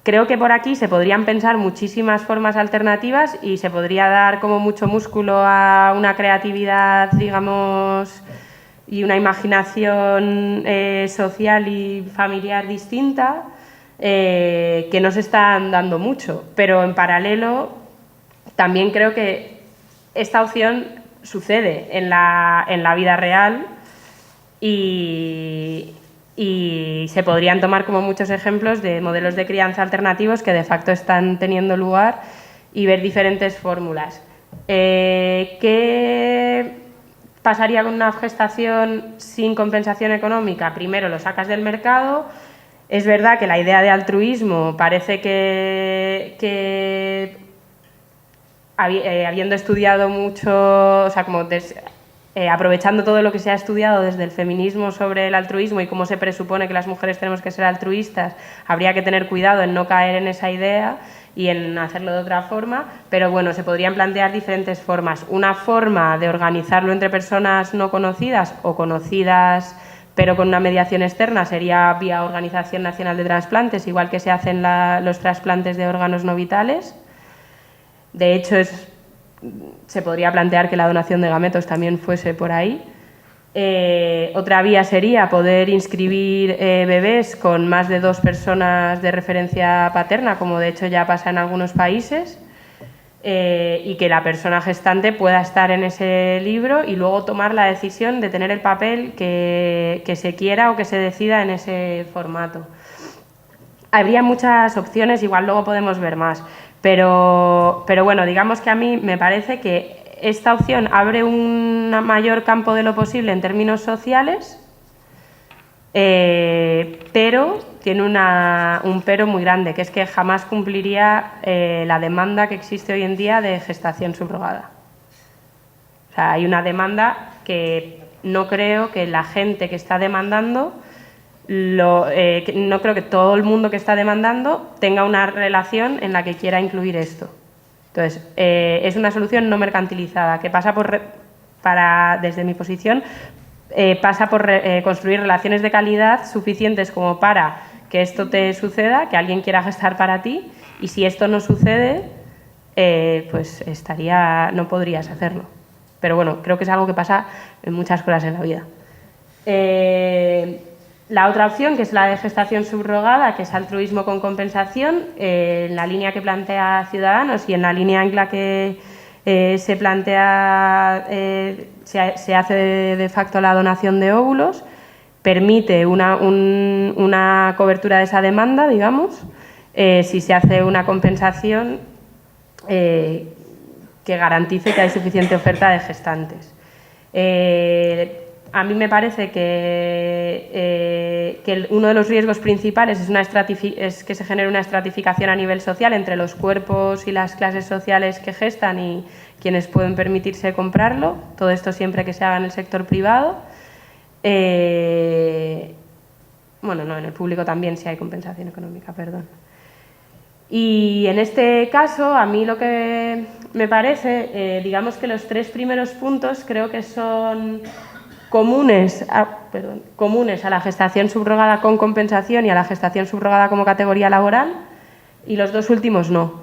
Creo que por aquí se podrían pensar muchísimas formas alternativas y se podría dar como mucho músculo a una creatividad, digamos, y una imaginación social y familiar distinta, que no se están dando mucho, pero en paralelo también creo que esta opción sucede en la vida real y se podrían tomar como muchos ejemplos de modelos de crianza alternativos que de facto están teniendo lugar y ver diferentes fórmulas. ¿Qué pasaría con una gestación sin compensación económica? Primero lo sacas del mercado. Es verdad que la idea de altruismo parece que habiendo estudiado mucho, o sea, como aprovechando todo lo que se ha estudiado desde el feminismo sobre el altruismo y cómo se presupone que las mujeres tenemos que ser altruistas, habría que tener cuidado en no caer en esa idea y en hacerlo de otra forma, pero bueno, se podrían plantear diferentes formas. Una forma de organizarlo entre personas no conocidas o conocidas pero con una mediación externa sería vía Organización Nacional de Trasplantes, igual que se hacen los trasplantes de órganos no vitales. De hecho, se podría plantear que la donación de gametos también fuese por ahí. Otra vía sería poder inscribir bebés con más de 2 personas de referencia paterna, como de hecho ya pasa en algunos países, y que la persona gestante pueda estar en ese libro y luego tomar la decisión de tener el papel que se quiera o que se decida en ese formato. Habría muchas opciones, igual luego podemos ver más, pero bueno, digamos que a mí me parece que esta opción abre un mayor campo de lo posible en términos sociales, pero tiene un pero muy grande, que es que jamás cumpliría la demanda que existe hoy en día de gestación subrogada. O sea, hay una demanda que no creo que la gente que está demandando, no creo que todo el mundo que está demandando tenga una relación en la que quiera incluir esto. Entonces, es una solución no mercantilizada, que pasa desde mi posición, pasa por construir relaciones de calidad suficientes como para que esto te suceda, que alguien quiera gestar para ti, y si esto no sucede, pues no podrías hacerlo. Pero bueno, creo que es algo que pasa en muchas cosas en la vida. La otra opción, que es la de gestación subrogada, que es altruismo con compensación, en la línea que plantea Ciudadanos y en la línea en la que se plantea, se hace de facto la donación de óvulos, permite una cobertura de esa demanda, digamos, si se hace una compensación que garantice que hay suficiente oferta de gestantes. A mí me parece que uno de los riesgos principales es que se genere una estratificación a nivel social entre los cuerpos y las clases sociales que gestan y quienes pueden permitirse comprarlo, todo esto siempre que se haga en el sector privado. Bueno, no, en el público también sí hay compensación económica, perdón. Y en este caso, a mí lo que me parece, digamos que los 3 primeros puntos creo que son comunes a la gestación subrogada con compensación y a la gestación subrogada como categoría laboral, y los 2 últimos no.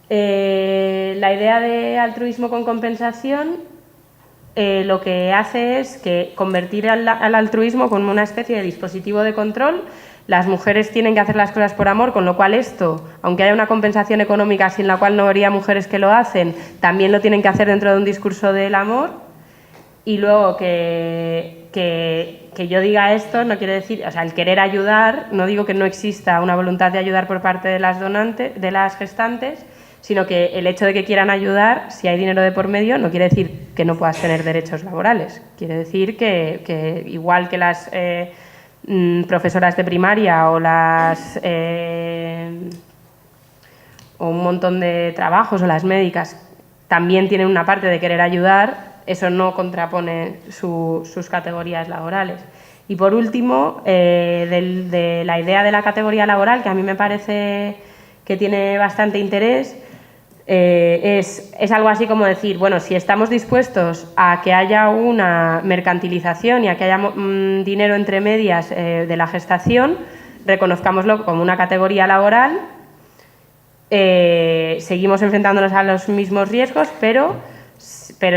La idea de altruismo con compensación lo que hace es que convertir al altruismo como una especie de dispositivo de control. Las mujeres tienen que hacer las cosas por amor, con lo cual esto, aunque haya una compensación económica sin la cual no habría mujeres que lo hacen, también lo tienen que hacer dentro de un discurso del amor. Y luego que yo diga esto no quiere decir, o sea, el querer ayudar, no digo que no exista una voluntad de ayudar por parte de las gestantes, sino que el hecho de que quieran ayudar, si hay dinero de por medio, no quiere decir que no puedas tener derechos laborales. Quiere decir que igual que las profesoras de primaria o o un montón de trabajos o las médicas también tienen una parte de querer ayudar, eso no contrapone sus categorías laborales. Y por último, de la idea de la categoría laboral, que a mí me parece que tiene bastante interés, es algo así como decir, bueno, si estamos dispuestos a que haya una mercantilización y a que haya dinero entre medias de la gestación, reconozcámoslo como una categoría laboral, seguimos enfrentándonos a los mismos riesgos, pero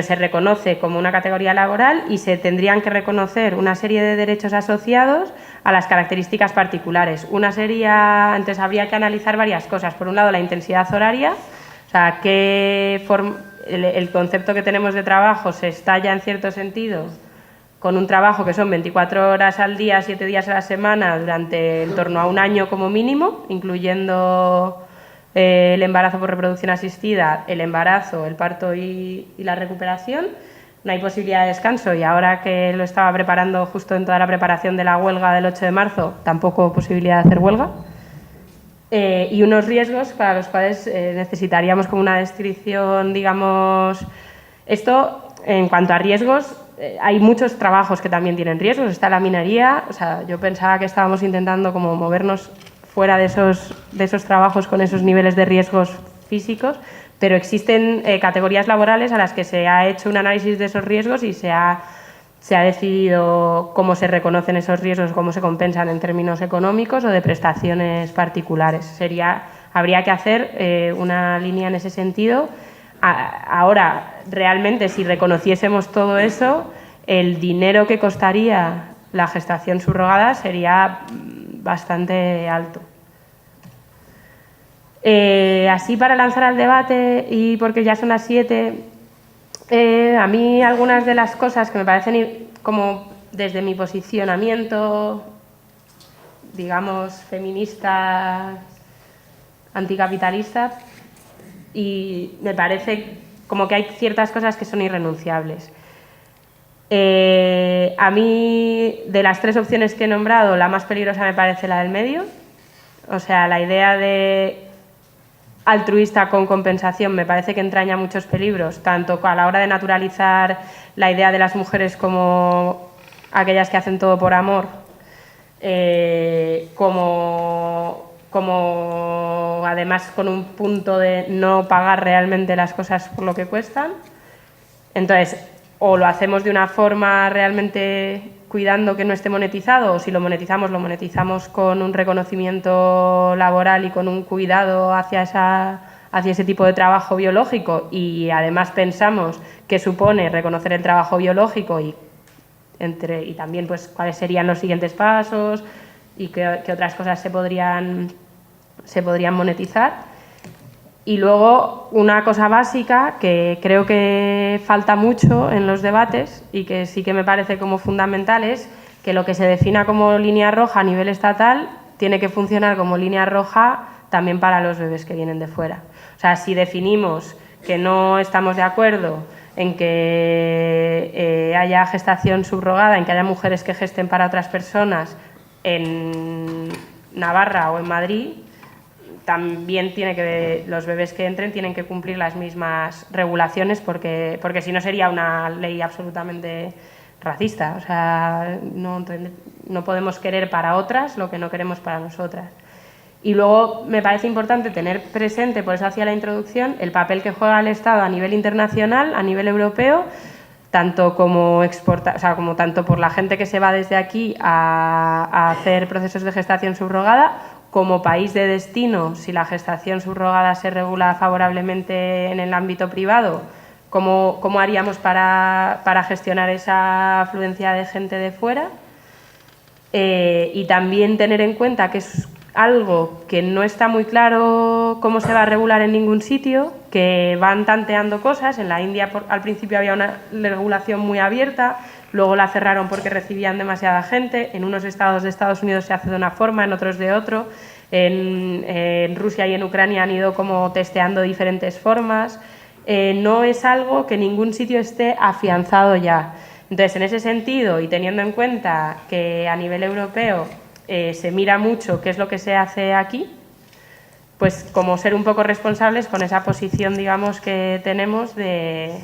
se reconoce como una categoría laboral y se tendrían que reconocer una serie de derechos asociados a las características particulares. Entonces habría que analizar varias cosas. Por un lado, la intensidad horaria, o sea, el concepto que tenemos de trabajo se estalla en cierto sentido con un trabajo que son 24 horas al día, 7 días a la semana, durante en torno a un año como mínimo, incluyendo el embarazo por reproducción asistida, el embarazo, el parto y la recuperación. No hay posibilidad de descanso y ahora que lo estaba preparando justo en toda la preparación de la huelga del 8 de marzo, tampoco posibilidad de hacer huelga. Y unos riesgos para los cuales necesitaríamos como una descripción, digamos. Esto, en cuanto a riesgos, hay muchos trabajos que también tienen riesgos, está la minería, o sea, yo pensaba que estábamos intentando como movernos fuera de esos trabajos con esos niveles de riesgos físicos, pero existen categorías laborales a las que se ha hecho un análisis de esos riesgos y se ha decidido cómo se reconocen esos riesgos, cómo se compensan en términos económicos o de prestaciones particulares. Habría que hacer una línea en ese sentido. Ahora, realmente, si reconociésemos todo eso, el dinero que costaría la gestación subrogada sería bastante alto. Así, para lanzar al debate, y porque ya son las 7, a mí algunas de las cosas que me parecen como desde mi posicionamiento, digamos, feminista, anticapitalista, y me parece como que hay ciertas cosas que son irrenunciables. A mí, de las 3 opciones que he nombrado, la más peligrosa me parece la del medio. O sea, la idea de altruista con compensación me parece que entraña muchos peligros, tanto a la hora de naturalizar la idea de las mujeres como aquellas que hacen todo por amor, como además con un punto de no pagar realmente las cosas por lo que cuestan. Entonces, o lo hacemos de una forma realmente cuidando que no esté monetizado, o si lo monetizamos con un reconocimiento laboral y con un cuidado hacia ese tipo de trabajo biológico, y además pensamos que supone reconocer el trabajo biológico y también pues cuáles serían los siguientes pasos y qué otras cosas se podrían monetizar. Y luego, una cosa básica que creo que falta mucho en los debates y que sí que me parece como fundamental es que lo que se defina como línea roja a nivel estatal tiene que funcionar como línea roja también para los bebés que vienen de fuera. O sea, si definimos que no estamos de acuerdo en que haya gestación subrogada, en que haya mujeres que gesten para otras personas en Navarra o en Madrid, también los bebés que entren tienen que cumplir las mismas regulaciones, porque si no sería una ley absolutamente racista. O sea, no podemos querer para otras lo que no queremos para nosotras. Y luego me parece importante tener presente, por eso hacía la introducción, el papel que juega el Estado a nivel internacional, a nivel europeo, tanto como tanto por la gente que se va desde aquí a hacer procesos de gestación subrogada, como país de destino, si la gestación subrogada se regula favorablemente en el ámbito privado, ¿cómo haríamos para gestionar esa afluencia de gente de fuera? Y también tener en cuenta que es algo que no está muy claro cómo se va a regular en ningún sitio, que van tanteando cosas. En la India al principio había una regulación muy abierta, luego la cerraron porque recibían demasiada gente. En unos estados de Estados Unidos se hace de una forma, en otros de otro. En Rusia y en Ucrania han ido como testeando diferentes formas. No es algo que en ningún sitio esté afianzado ya. Entonces, en ese sentido, y teniendo en cuenta que a nivel europeo se mira mucho qué es lo que se hace aquí, pues como ser un poco responsables con esa posición, digamos, que tenemos de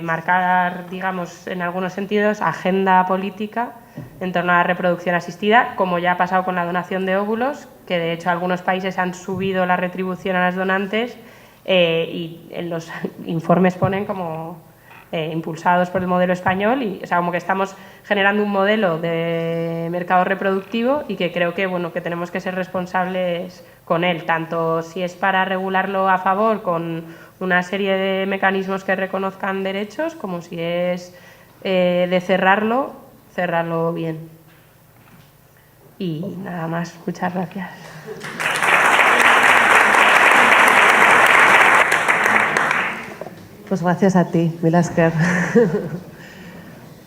marcar, digamos, en algunos sentidos, agenda política en torno a la reproducción asistida, como ya ha pasado con la donación de óvulos, que de hecho algunos países han subido la retribución a las donantes y en los informes ponen como impulsados por el modelo español, y o sea, como que estamos generando un modelo de mercado reproductivo y que creo que, bueno, que tenemos que ser responsables con él, tanto si es para regularlo a favor con una serie de mecanismos que reconozcan derechos, como si es de cerrarlo bien. Y nada más, muchas gracias. Pues gracias a ti, Milasker.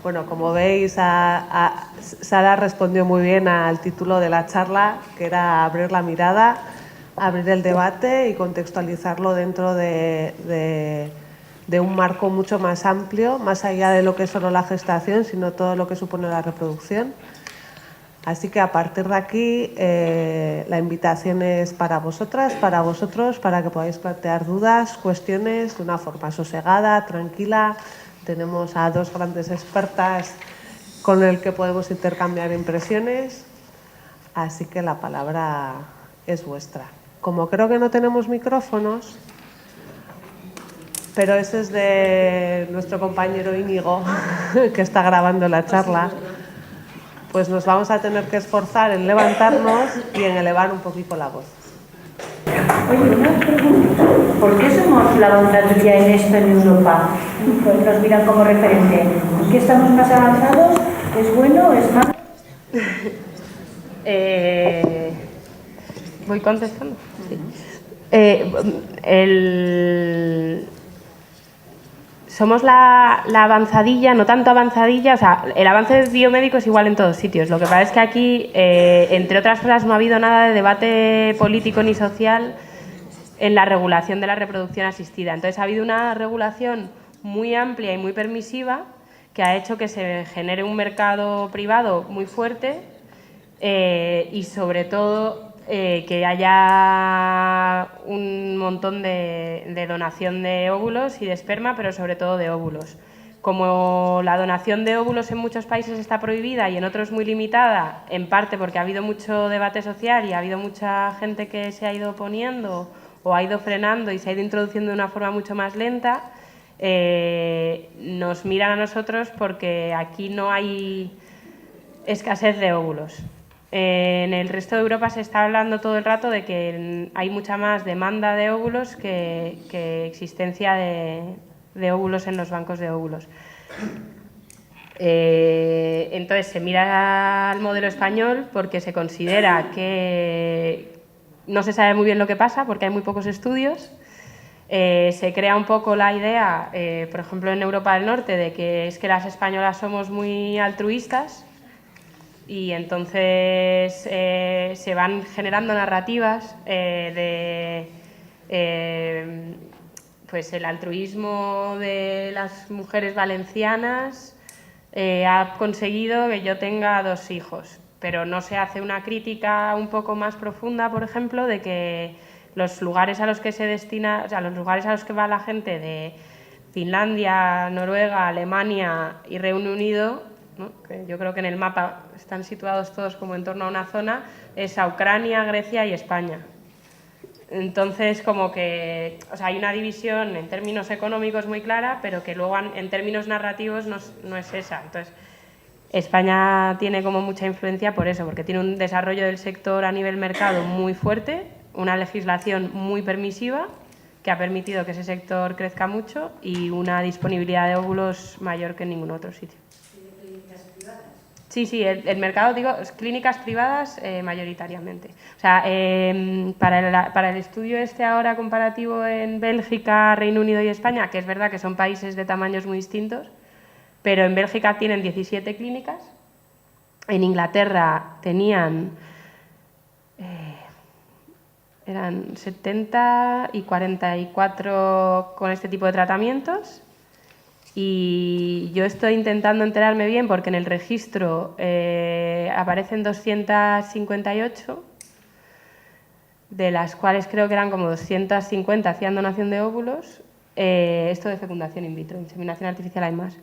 Bueno, como veis, Sara respondió muy bien al título de la charla, que era abrir la mirada, abrir el debate y contextualizarlo dentro de un marco mucho más amplio, más allá de lo que es solo la gestación, sino todo lo que supone la reproducción. Así que a partir de aquí la invitación es para vosotras, para vosotros, para que podáis plantear dudas, cuestiones de una forma sosegada, tranquila, tenemos a dos grandes expertas con el que podemos intercambiar impresiones, así que la palabra es vuestra. Como creo que no tenemos micrófonos, pero ese es de nuestro compañero Íñigo, que está grabando la charla, pues nos vamos a tener que esforzar en levantarnos y en elevar un poquito la voz. Oye, una pregunta. ¿Por qué somos la vanguardia en esto en Europa? Pues nos miran como referente. ¿Por qué estamos más avanzados? ¿Es bueno o es malo? ¿Voy contestando? Sí. Somos la avanzadilla, no tanto avanzadilla, o sea, el avance biomédico es igual en todos sitios. Lo que pasa es que aquí, entre otras cosas, no ha habido nada de debate político ni social en la regulación de la reproducción asistida. Entonces ha habido una regulación muy amplia y muy permisiva que ha hecho que se genere un mercado privado muy fuerte y sobre todo que haya un montón de donación de óvulos y de esperma, pero sobre todo de óvulos. Como la donación de óvulos en muchos países está prohibida y en otros muy limitada, en parte porque ha habido mucho debate social y ha habido mucha gente que se ha ido oponiendo o ha ido frenando y se ha ido introduciendo de una forma mucho más lenta, nos miran a nosotros porque aquí no hay escasez de óvulos. En el resto de Europa se está hablando todo el rato de que hay mucha más demanda de óvulos que existencia de óvulos en los bancos de óvulos. Entonces se mira al modelo español porque se considera que no se sabe muy bien lo que pasa porque hay muy pocos estudios. Se crea un poco la idea, por ejemplo en Europa del Norte, de que es que las españolas somos muy altruistas y entonces se van generando narrativas pues el altruismo de las mujeres valencianas ha conseguido que yo tenga 2 hijos, pero no se hace una crítica un poco más profunda, por ejemplo, de que los lugares a los que se destina, o sea, los lugares a los que va la gente de Finlandia, Noruega, Alemania y Reino Unido, ¿no? Que yo creo que en el mapa están situados todos como en torno a una zona, es a Ucrania, Grecia y España. Entonces, como que, o sea, hay una división en términos económicos muy clara, pero que luego en términos narrativos no es esa. Entonces, España tiene como mucha influencia por eso, porque tiene un desarrollo del sector a nivel mercado muy fuerte, una legislación muy permisiva que ha permitido que ese sector crezca mucho y una disponibilidad de óvulos mayor que en ningún otro sitio. Sí, el mercado, digo, clínicas privadas mayoritariamente. O sea, para el estudio este ahora comparativo en Bélgica, Reino Unido y España, que es verdad que son países de tamaños muy distintos, pero en Bélgica tienen 17 clínicas, en Inglaterra tenían eran 70 y 44 con este tipo de tratamientos. Y yo estoy intentando enterarme bien porque en el registro aparecen 258, de las cuales creo que eran como 250 hacían donación de óvulos, esto de fecundación in vitro, inseminación artificial hay más.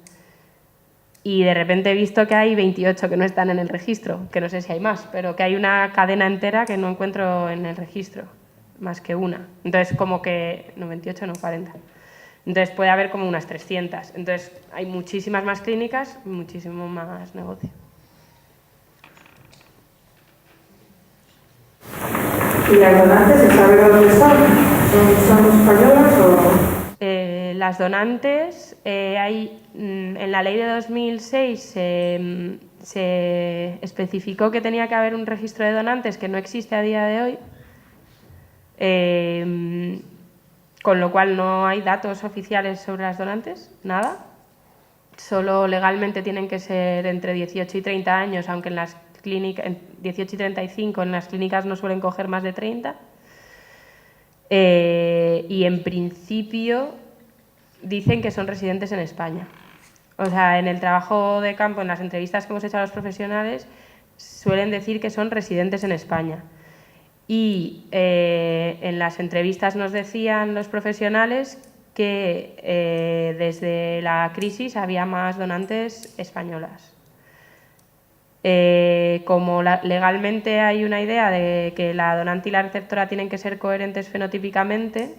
Y de repente he visto que hay 28 que no están en el registro, que no sé si hay más, pero que hay una cadena entera que no encuentro en el registro, más que una. Entonces, como que, no, 28 no, 40. Entonces puede haber como unas 300. Entonces hay muchísimas más clínicas, muchísimo más negocio. ¿Y las donantes se sabe dónde están? ¿Son españolas o...? Las donantes, en la ley de 2006 se especificó que tenía que haber un registro de donantes que no existe a día de hoy. Con lo cual no hay datos oficiales sobre las donantes, nada. Solo legalmente tienen que ser entre 18 y 30 años, aunque en las clínicas, 18 y 35, en las clínicas no suelen coger más de 30. Y en principio dicen que son residentes en España. O sea, en el trabajo de campo, en las entrevistas que hemos hecho a los profesionales, suelen decir que son residentes en España. Y en las entrevistas nos decían los profesionales que desde la crisis había más donantes españolas. Como legalmente hay una idea de que la donante y la receptora tienen que ser coherentes fenotípicamente,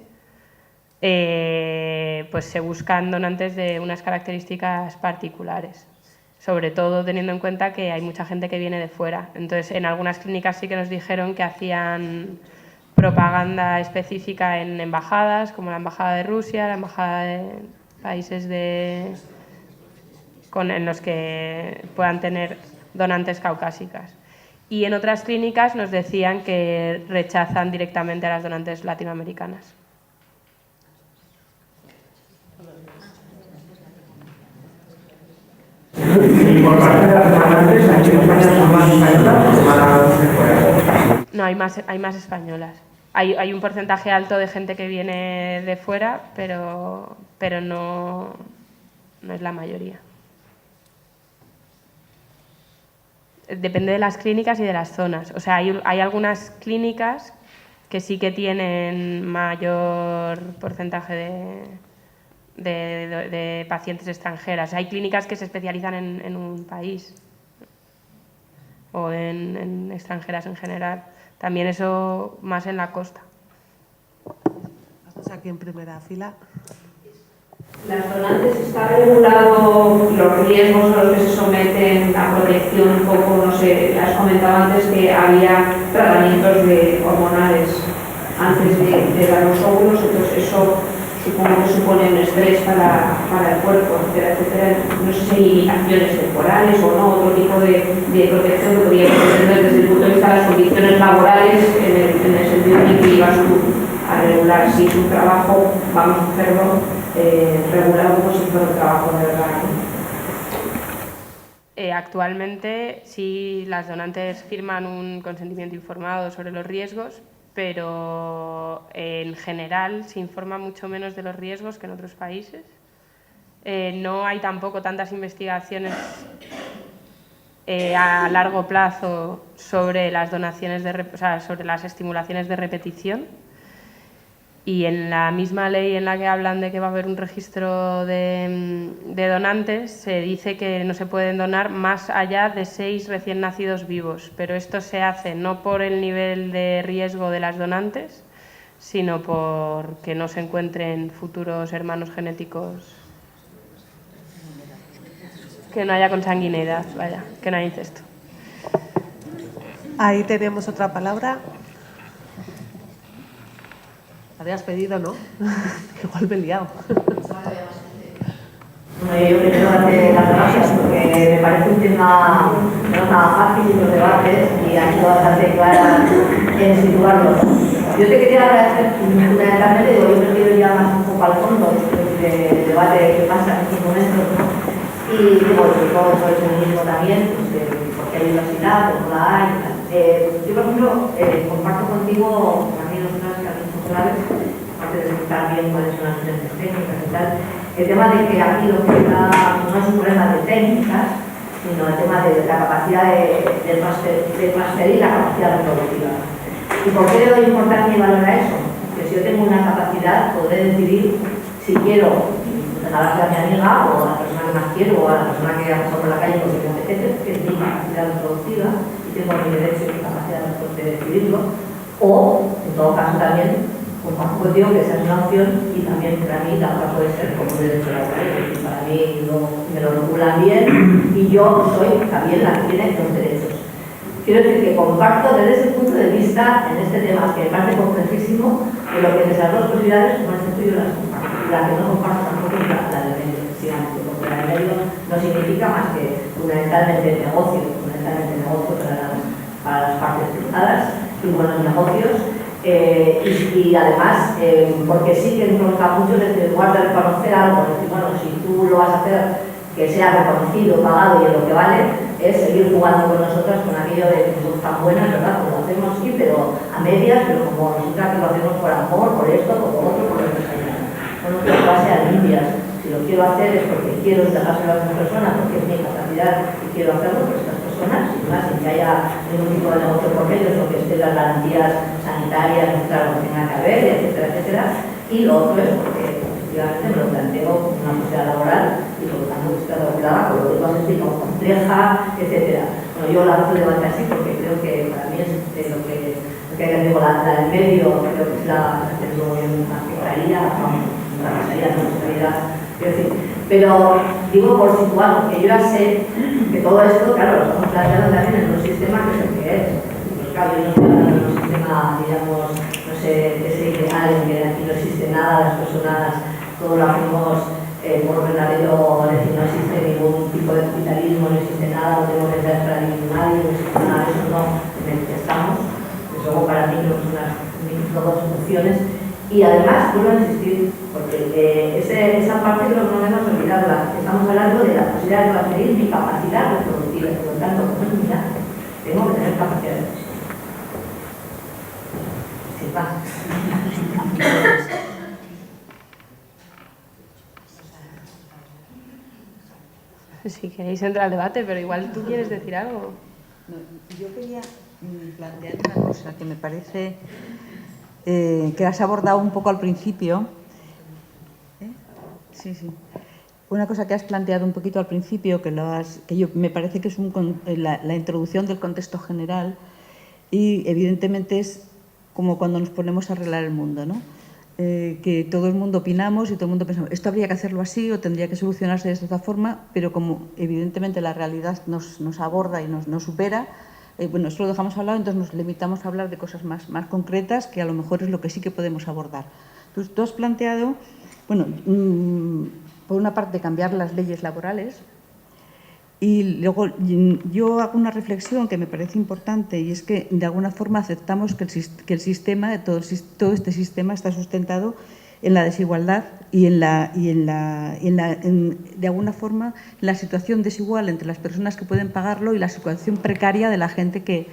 pues se buscan donantes de unas características particulares, sobre todo teniendo en cuenta que hay mucha gente que viene de fuera. Entonces, en algunas clínicas sí que nos dijeron que hacían propaganda específica en embajadas, como la Embajada de Rusia, la Embajada de países en los que puedan tener donantes caucásicas. Y en otras clínicas nos decían que rechazan directamente a las donantes latinoamericanas. ¿Y por parte de las donantes, aquí en España son más españolas o más de fuera? No, hay más españolas. Hay un porcentaje alto de gente que viene de fuera, pero no es la mayoría. Depende de las clínicas y de las zonas. O sea, hay algunas clínicas que sí que tienen mayor porcentaje de pacientes extranjeras. Hay clínicas que se especializan en un país o en extranjeras en general. También eso más en la costa. Vamos aquí en primera fila. Las donantes, ¿está regulado los riesgos a los que se someten a protección? Un poco, no sé, has comentado antes que había tratamientos hormonales antes de dar los óvulos, entonces eso supongo que supone un estrés para el cuerpo, etcétera, etcétera. No sé si hay limitaciones temporales o no, otro tipo de protección que podríamos tener desde el punto de vista de las condiciones laborales, en el sentido de que ibas tú a regular si es un trabajo, vamos a hacerlo regulado como si fuera un trabajo de verdad. Actualmente sí, las donantes firman un consentimiento informado sobre los riesgos, pero en general se informa mucho menos de los riesgos que en otros países. No hay tampoco tantas investigaciones a largo plazo sobre las donaciones sobre las estimulaciones de repetición. Y en la misma ley en la que hablan de que va a haber un registro de donantes, se dice que no se pueden donar más allá de 6 recién nacidos vivos, pero esto se hace no por el nivel de riesgo de las donantes, sino porque no se encuentren futuros hermanos genéticos, que no haya consanguineidad, vaya, que no haya incesto. Ahí tenemos otra palabra. Habías pedido, ¿no? Igual me he liado. Bueno, yo primero darte las gracias porque me parece un tema que no es nada fácil los debates y ha sido bastante clara en situarlos. Yo te quería agradecer fundamentalmente, yo prefiero ir ya más un poco al fondo del debate que pasa en estos momentos, ¿no? Y bueno, sobre todo por el feminismo también, pues, porque hay diversidad, porque no la hay. Yo, por ejemplo, comparto contigo también otras que han culturales, aparte de explicar bien cuáles son las diferentes técnicas y tal, el tema de que aquí lo que está no es un problema de técnicas, sino el tema de la capacidad de transferir la capacidad reproductiva. ¿Y por qué le doy importancia y valor a eso? Porque si yo tengo una capacidad, podré decidir si quiero regalarle a mi amiga o a la persona que más quiero o a la persona que ha pasado por la calle porque me apetece, que es mi capacidad reproductiva y tengo mi derecho y mi capacidad de decidirlo. O, en todo caso, también comparto contigo que esa es una opción y también para mí la otra puede ser como un derecho laboral. Para mí me lo regulan bien y yo soy también la que tiene los derechos. Quiero decir que comparto desde ese punto de vista en este tema, que me parece complejísimo, que lo que esas dos posibilidades, como este tuyo, las comparto. La que no comparto tampoco es la de medio, efectivamente, porque la de medio no significa más que fundamentalmente negocio para las partes cruzadas y buenos negocios. Y además, porque sí que importa mucho desde el lugar de reconocer algo, decir, bueno, si tú lo vas a hacer que sea reconocido, pagado y en lo que vale, es seguir jugando con nosotras con aquello de que somos tan buenas, ¿verdad? Pues lo hacemos sí, pero a medias, pero como nosotras que lo hacemos por amor, por esto, por lo otro, por lo que sea. Bueno, que lo pase a limpias. Si lo quiero hacer es porque quiero dejárselo a otras personas, porque es mi capacidad y quiero hacerlo por estas personas, sin más, sin que haya ningún tipo de negocio por ellos o que estén las garantías sanitarias, claro, que tenga que haber, etcétera, etcétera. Y lo otro es porque efectivamente me lo planteo como una posibilidad laboral y por lo tanto estoy regulada con lo que tú has explicado, compleja, etc. Bueno, yo la hago debate así porque creo que para mí es lo que digo, el medio, creo que es la que luego yo me aplicaría, quiero decir, pero digo por situar, porque yo ya sé que todo esto, claro, lo estamos planteando también en un sistema que es el que es. Pues claro, yo no estoy hablando de un sistema, digamos, no sé, que es ideal, en que aquí no existe nada, las personas, todo lo hacemos por ordenadero, es decir, no existe ningún tipo de capitalismo, no existe nada, no tengo que entrar para ningún nadie, no existe nada de eso, no, en el que estamos, que luego para mí no son las dos soluciones. Y además, vuelvo a insistir, porque esa parte que no podemos olvidarla, estamos hablando de la posibilidad de transferir mi capacidad reproductiva, por lo tanto, como es mía, tengo que tener capacidad de decisión. Sin más. Si queréis entrar al debate, pero igual tú quieres decir algo. No, yo quería plantear una cosa que me parece que has abordado un poco al principio. Sí. Una cosa que has planteado un poquito al principio, que me parece que es la introducción del contexto general y evidentemente es como cuando nos ponemos a arreglar el mundo, ¿no? Que todo el mundo opinamos y todo el mundo pensamos, esto habría que hacerlo así o tendría que solucionarse de esta forma, pero como evidentemente la realidad nos aborda y nos supera, bueno, esto lo dejamos al lado, entonces nos limitamos a hablar de cosas más concretas, que a lo mejor es lo que sí que podemos abordar. Tú has planteado, bueno, por una parte cambiar las leyes laborales y luego yo hago una reflexión que me parece importante y es que de alguna forma aceptamos que el sistema, todo este sistema está sustentado en la desigualdad y de alguna forma la situación desigual entre las personas que pueden pagarlo y la situación precaria de la gente que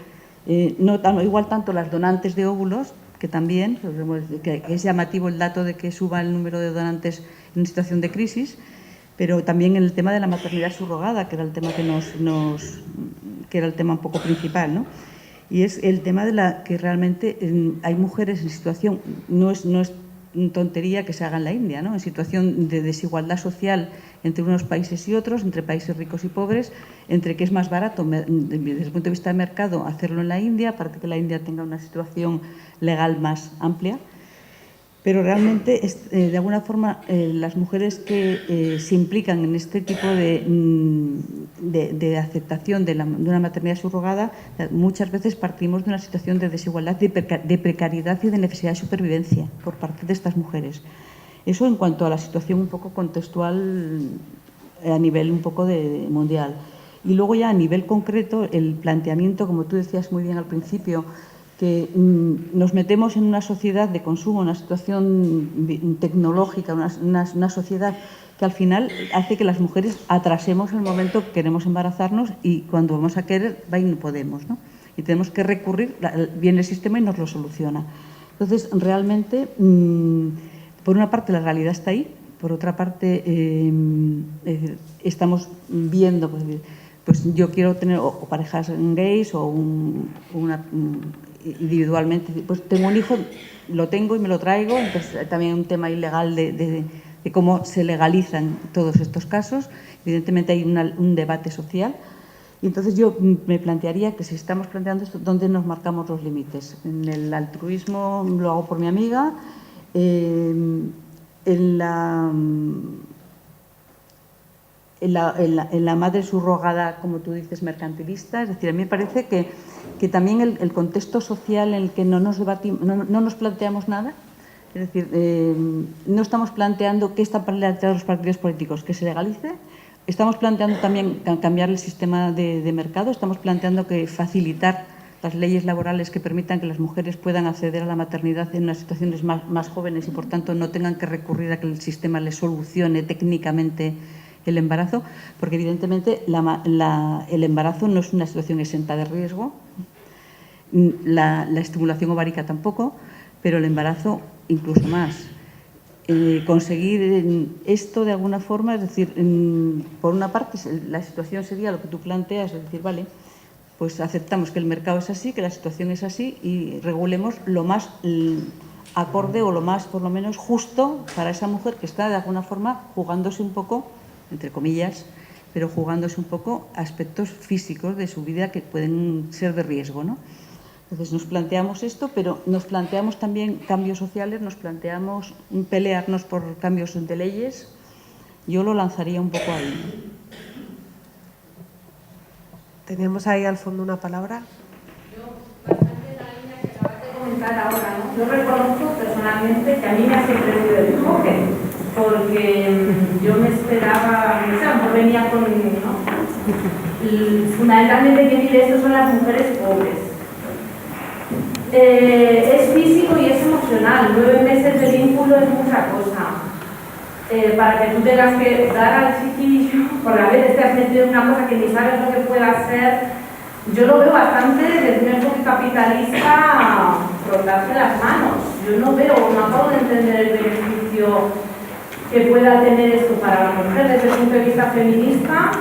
igual tanto las donantes de óvulos, que también que es llamativo el dato de que suba el número de donantes en situación de crisis, pero también en el tema de la maternidad subrogada, que era el tema que era el tema un poco principal, ¿no? Y es el tema de que realmente hay mujeres en situación, no es tontería que se haga en la India, ¿no? En situación de desigualdad social entre unos países y otros, entre países ricos y pobres, entre que es más barato desde el punto de vista de mercado hacerlo en la India, aparte que la India tenga una situación legal más amplia, pero realmente de alguna forma las mujeres que se implican en este tipo de aceptación de una maternidad subrogada, muchas veces partimos de una situación de desigualdad, de precariedad y de necesidad de supervivencia por parte de estas mujeres. Eso en cuanto a la situación un poco contextual a nivel un poco mundial. Y luego ya a nivel concreto el planteamiento, como tú decías muy bien al principio, que nos metemos en una sociedad de consumo, una situación tecnológica, una sociedad que al final hace que las mujeres atrasemos el momento que queremos embarazarnos y cuando vamos a querer, y no podemos, ¿no? Y tenemos que recurrir, viene el sistema y nos lo soluciona. Entonces, realmente, por una parte la realidad está ahí, por otra parte estamos viendo, pues yo quiero tener o parejas gays o individualmente, pues tengo un hijo, lo tengo y me lo traigo, entonces también un tema ilegal de cómo se legalizan todos estos casos, evidentemente hay un debate social y entonces yo me plantearía que si estamos planteando esto, ¿dónde nos marcamos los límites? En el altruismo lo hago por mi amiga, en la madre subrogada, como tú dices, mercantilista. Es decir, a mí me parece que también el contexto social en el que no nos planteamos nada, es decir, no estamos planteando qué están planteando los partidos políticos, que se legalice, estamos planteando también cambiar el sistema de mercado, estamos planteando que facilitar las leyes laborales que permitan que las mujeres puedan acceder a la maternidad en unas situaciones más jóvenes y, por tanto, no tengan que recurrir a que el sistema les solucione técnicamente el embarazo, porque evidentemente el embarazo no es una situación exenta de riesgo, la estimulación ovárica tampoco, pero el embarazo incluso más. Conseguir esto de alguna forma, es decir, por una parte la situación sería lo que tú planteas, es decir, vale, pues aceptamos que el mercado es así, que la situación es así y regulemos lo más acorde o lo más, por lo menos, justo para esa mujer que está de alguna forma jugándose un poco, entre comillas, pero jugándose un poco aspectos físicos de su vida que pueden ser de riesgo, ¿no? Entonces nos planteamos esto, pero nos planteamos también cambios sociales, nos planteamos pelearnos por cambios de leyes. Yo lo lanzaría un poco ahí. Teníamos ahí al fondo una palabra. Bastante la línea que acabas de comentar ahora, ¿no? Yo reconozco personalmente que a mí me ha sorprendido el enfoque, porque yo me esperaba, o sea, no venía con, ¿no? Y fundamentalmente quien vive esto son las mujeres pobres. Es físico y es emocional, 9 meses de vínculo es mucha cosa. Para que tú tengas que dar al chiquillo, por la vez te has metido en una cosa que ni sabes lo que puede hacer. Yo lo veo bastante desde un enfoque capitalista frotarse las manos. Yo no acabo de entender el beneficio que pueda tener esto para la mujer desde el punto de vista feminista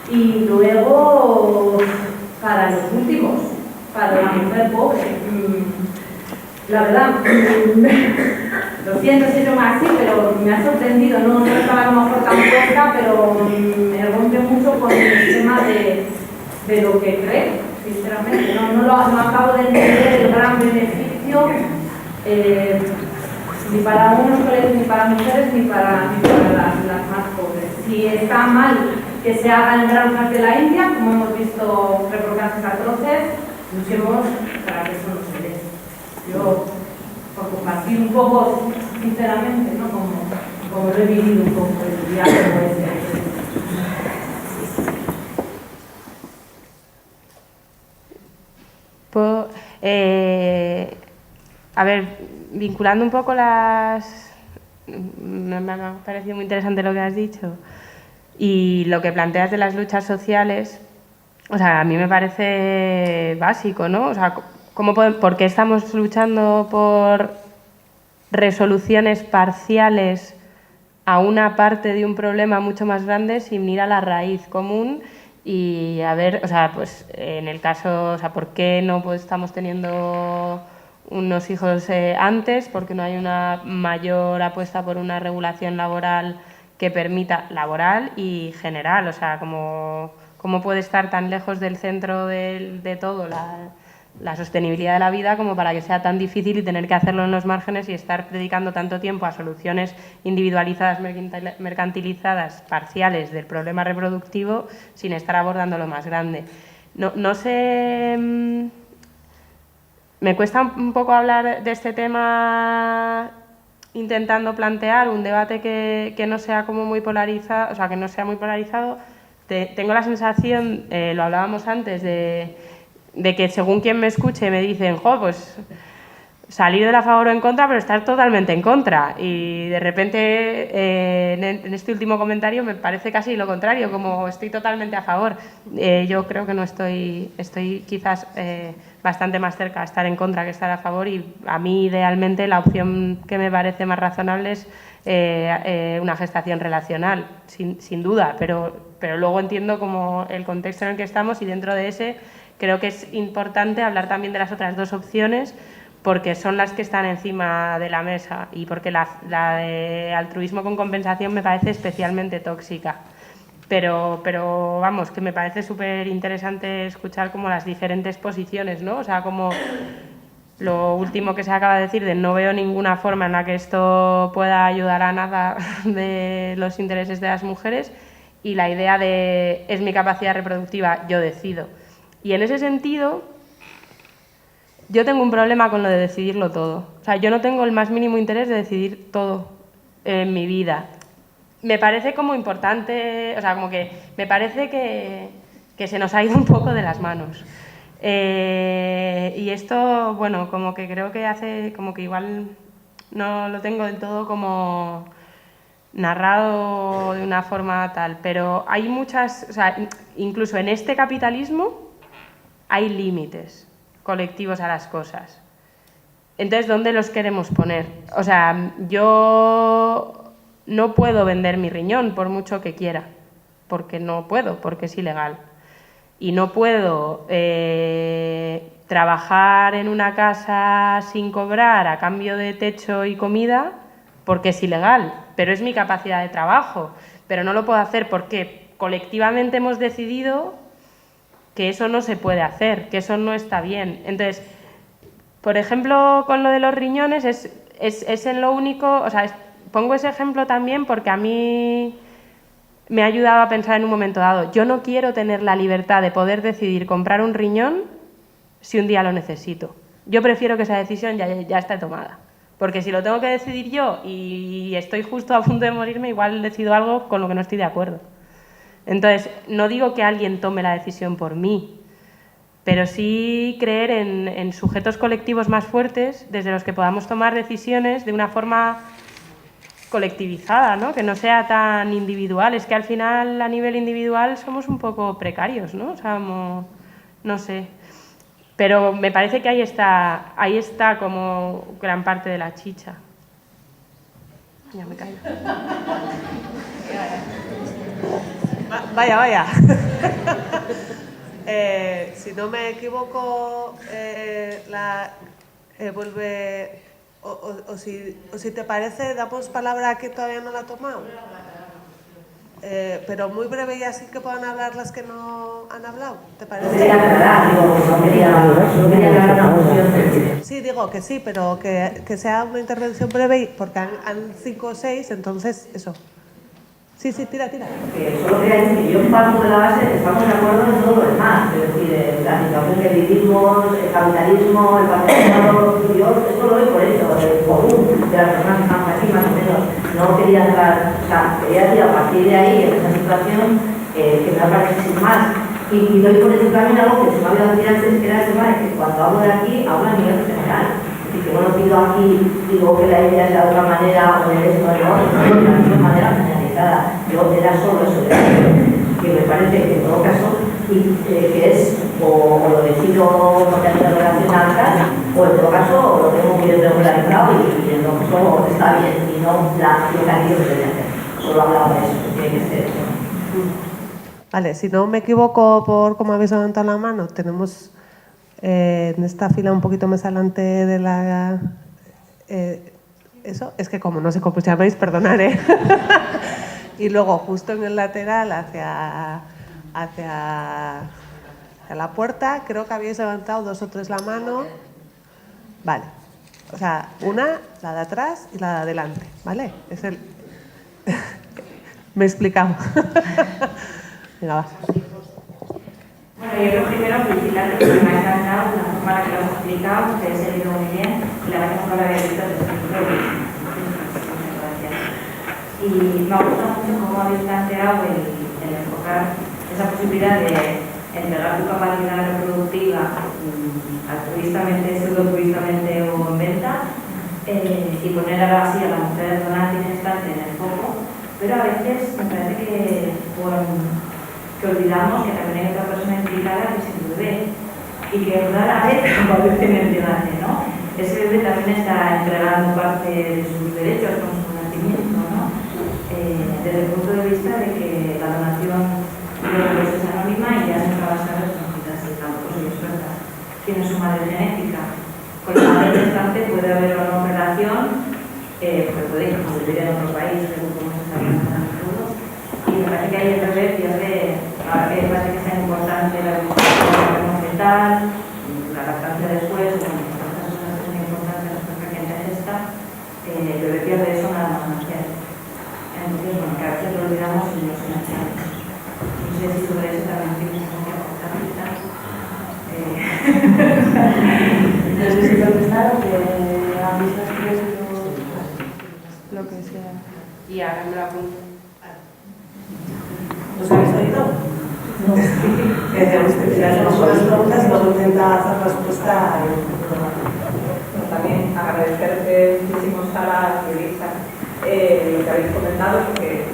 y luego para los últimos, para la mujer pobre. La verdad, lo siento si es más así, pero me ha sorprendido, no estaba a lo mejor tan puesta, pero me rompe mucho con el tema de lo que creo, sinceramente. No acabo de entender el gran beneficio ni para unos colegios, ni para mujeres, ni para las más pobres. Si está mal que se haga en granjas de la India, como hemos visto reportajes atroces, luchemos para que eso no se dé. Yo, por compartir un poco, sinceramente, ¿no? como lo he vivido un poco el diálogo a ver, vinculando un poco las... Me ha parecido muy interesante lo que has dicho y lo que planteas de las luchas sociales, o sea, a mí me parece básico, ¿no? O sea, ¿por qué estamos luchando por resoluciones parciales a una parte de un problema mucho más grande sin ir a la raíz común? Y a ver, o sea, pues en el caso, o sea, ¿por qué no estamos teniendo unos hijos antes? ¿Por qué no hay una mayor apuesta por una regulación laboral que permita, laboral y general? O sea, ¿cómo puede estar tan lejos del centro de todo la sostenibilidad de la vida como para que sea tan difícil y tener que hacerlo en los márgenes y estar dedicando tanto tiempo a soluciones individualizadas, mercantilizadas, parciales del problema reproductivo sin estar abordando lo más grande? No sé, me cuesta un poco hablar de este tema intentando plantear un debate que no sea como muy polarizado, o sea, que no sea muy polarizado. Tengo la sensación, lo hablábamos antes, de que según quien me escuche me dicen, pues salir de la favor o en contra, pero estar totalmente en contra. Y de repente, en este último comentario me parece casi lo contrario, como estoy totalmente a favor. Yo creo que no estoy quizás bastante más cerca de estar en contra que estar a favor, y a mí idealmente la opción que me parece más razonable es una gestación relacional, sin duda, pero luego entiendo como el contexto en el que estamos, y dentro de ese creo que es importante hablar también de las otras dos opciones, porque son las que están encima de la mesa y porque la de altruismo con compensación me parece especialmente tóxica. Pero vamos, que me parece súper interesante escuchar como las diferentes posiciones, ¿no? O sea, como lo último que se acaba de decir de no veo ninguna forma en la que esto pueda ayudar a nada de los intereses de las mujeres, y la idea de es mi capacidad reproductiva, yo decido. Y en ese sentido, yo tengo un problema con lo de decidirlo todo. O sea, yo no tengo el más mínimo interés de decidir todo en mi vida. Me parece como importante, o sea, como que me parece que se nos ha ido un poco de las manos. Y esto, bueno, como que creo que hace, como que igual no lo tengo del todo como narrado de una forma tal, pero hay muchas, o sea, incluso en este capitalismo hay límites colectivos a las cosas. Entonces, ¿dónde los queremos poner? O sea, yo no puedo vender mi riñón por mucho que quiera, porque no puedo, porque es ilegal. y no puedo trabajar en una casa sin cobrar a cambio de techo y comida, porque es ilegal, pero es mi capacidad de trabajo, pero no lo puedo hacer porque colectivamente hemos decidido que eso no se puede hacer, que eso no está bien. Entonces, por ejemplo, con lo de los riñones es en lo único, o sea, pongo ese ejemplo también porque a mí me ha ayudado a pensar en un momento dado. Yo no quiero tener la libertad de poder decidir comprar un riñón si un día lo necesito. Yo prefiero que esa decisión ya esté tomada. Porque si lo tengo que decidir yo y estoy justo a punto de morirme, igual decido algo con lo que no estoy de acuerdo. Entonces, no digo que alguien tome la decisión por mí, pero sí creer en sujetos colectivos más fuertes desde los que podamos tomar decisiones de una forma colectivizada, ¿no? Que no sea tan individual. Es que al final, a nivel individual, somos un poco precarios, ¿no? O sea, no sé. Pero me parece que ahí está como gran parte de la chicha. Ya me caigo. Vaya. Si no me equivoco, vuelve... O si te parece, damos palabra a que todavía no la ha tomado. Pero muy breve y así que puedan hablar las que no han hablado, ¿te parece? Sí, digo que sí, pero que sea una intervención breve porque han 5 o 6, entonces eso. Sí, tira. Solo quería decir que yo parto de la base que estamos de acuerdo en todo lo demás, es decir, la situación que vivimos, el capitalismo, el patriarcado, yo esto lo doy por hecho, el común de las personas que estamos aquí, más o menos. No quería entrar, o sea, quería decir a partir de ahí, en esta situación, que me parece sin más. Y doy por hecho también algo que se me había olvidado antes, que era el tema de que cuando hablo de aquí, hablo a nivel general. Y que no lo pido aquí, digo que la idea es de otra manera, o de esto, o de lo otro, de la misma manera generalizada. Yo era solo eso de que me parece que en todo caso, que es, o lo decido porque hay una relación alta, o en todo caso, o lo tengo bien regularizado y en lo caso está bien, y no lo que ha dicho que debe hacer. Solo hablaba de eso, que tiene que ser eso. Vale, si no me equivoco por cómo habéis levantado la mano, tenemos en esta fila un poquito más adelante de la... eso, es que como no sé cómo llamáis, perdonad, y luego justo en el lateral hacia la puerta, creo que habéis levantado 2 o 3 la mano. Vale, o sea, una, la de atrás y la de adelante, ¿vale? Es el... me he explicado. Venga, va. Bueno, yo lo primero felicitar que me ha encantado la forma en la que lo has explicado, que he seguido muy bien y la verdad que no lo había visto desde el principio. Muchas gracias. Y me ha gustado mucho cómo habéis planteado el enfocar esa posibilidad de entregar tu capacidad reproductiva altruistamente, pseudo-altruistamente o en venta y poner ahora así a la mujer donante y gestante en el foco, pero a veces me parece que olvidamos que también hay otra persona implicada que es el bebé y que rara vez va a tener debate, ¿no? Ese bebé también está entregando parte de sus derechos con su nacimiento, ¿no? Desde el punto de vista de que la donación de es anónima y ya nunca va a saber si tampoco soy experta quién es su madre genética. Con la madre gestante puede haber una relación, porque puede vivir en otro país, según como se está pensando todos. Y me parece que hay el revés ahora que parece que sea importante la educación fetal, la lactancia después, bueno, estas cosas son importantes respecto a quien te gesta, el bebé pierde eso nada más nacer. Entonces, bueno, que a veces lo olvidamos y no se naciamos. No sé si sobre eso también tienes algo que aportar, quizás. No sé si contestar o que a mis tres lo que sea. Y ahora me lo apunto. ¿Os habéis oído? No. Hacemos unas preguntas y luego intenta hacer respuesta. También agradecerte muchísimo, Sara y Elisa, lo que habéis comentado, porque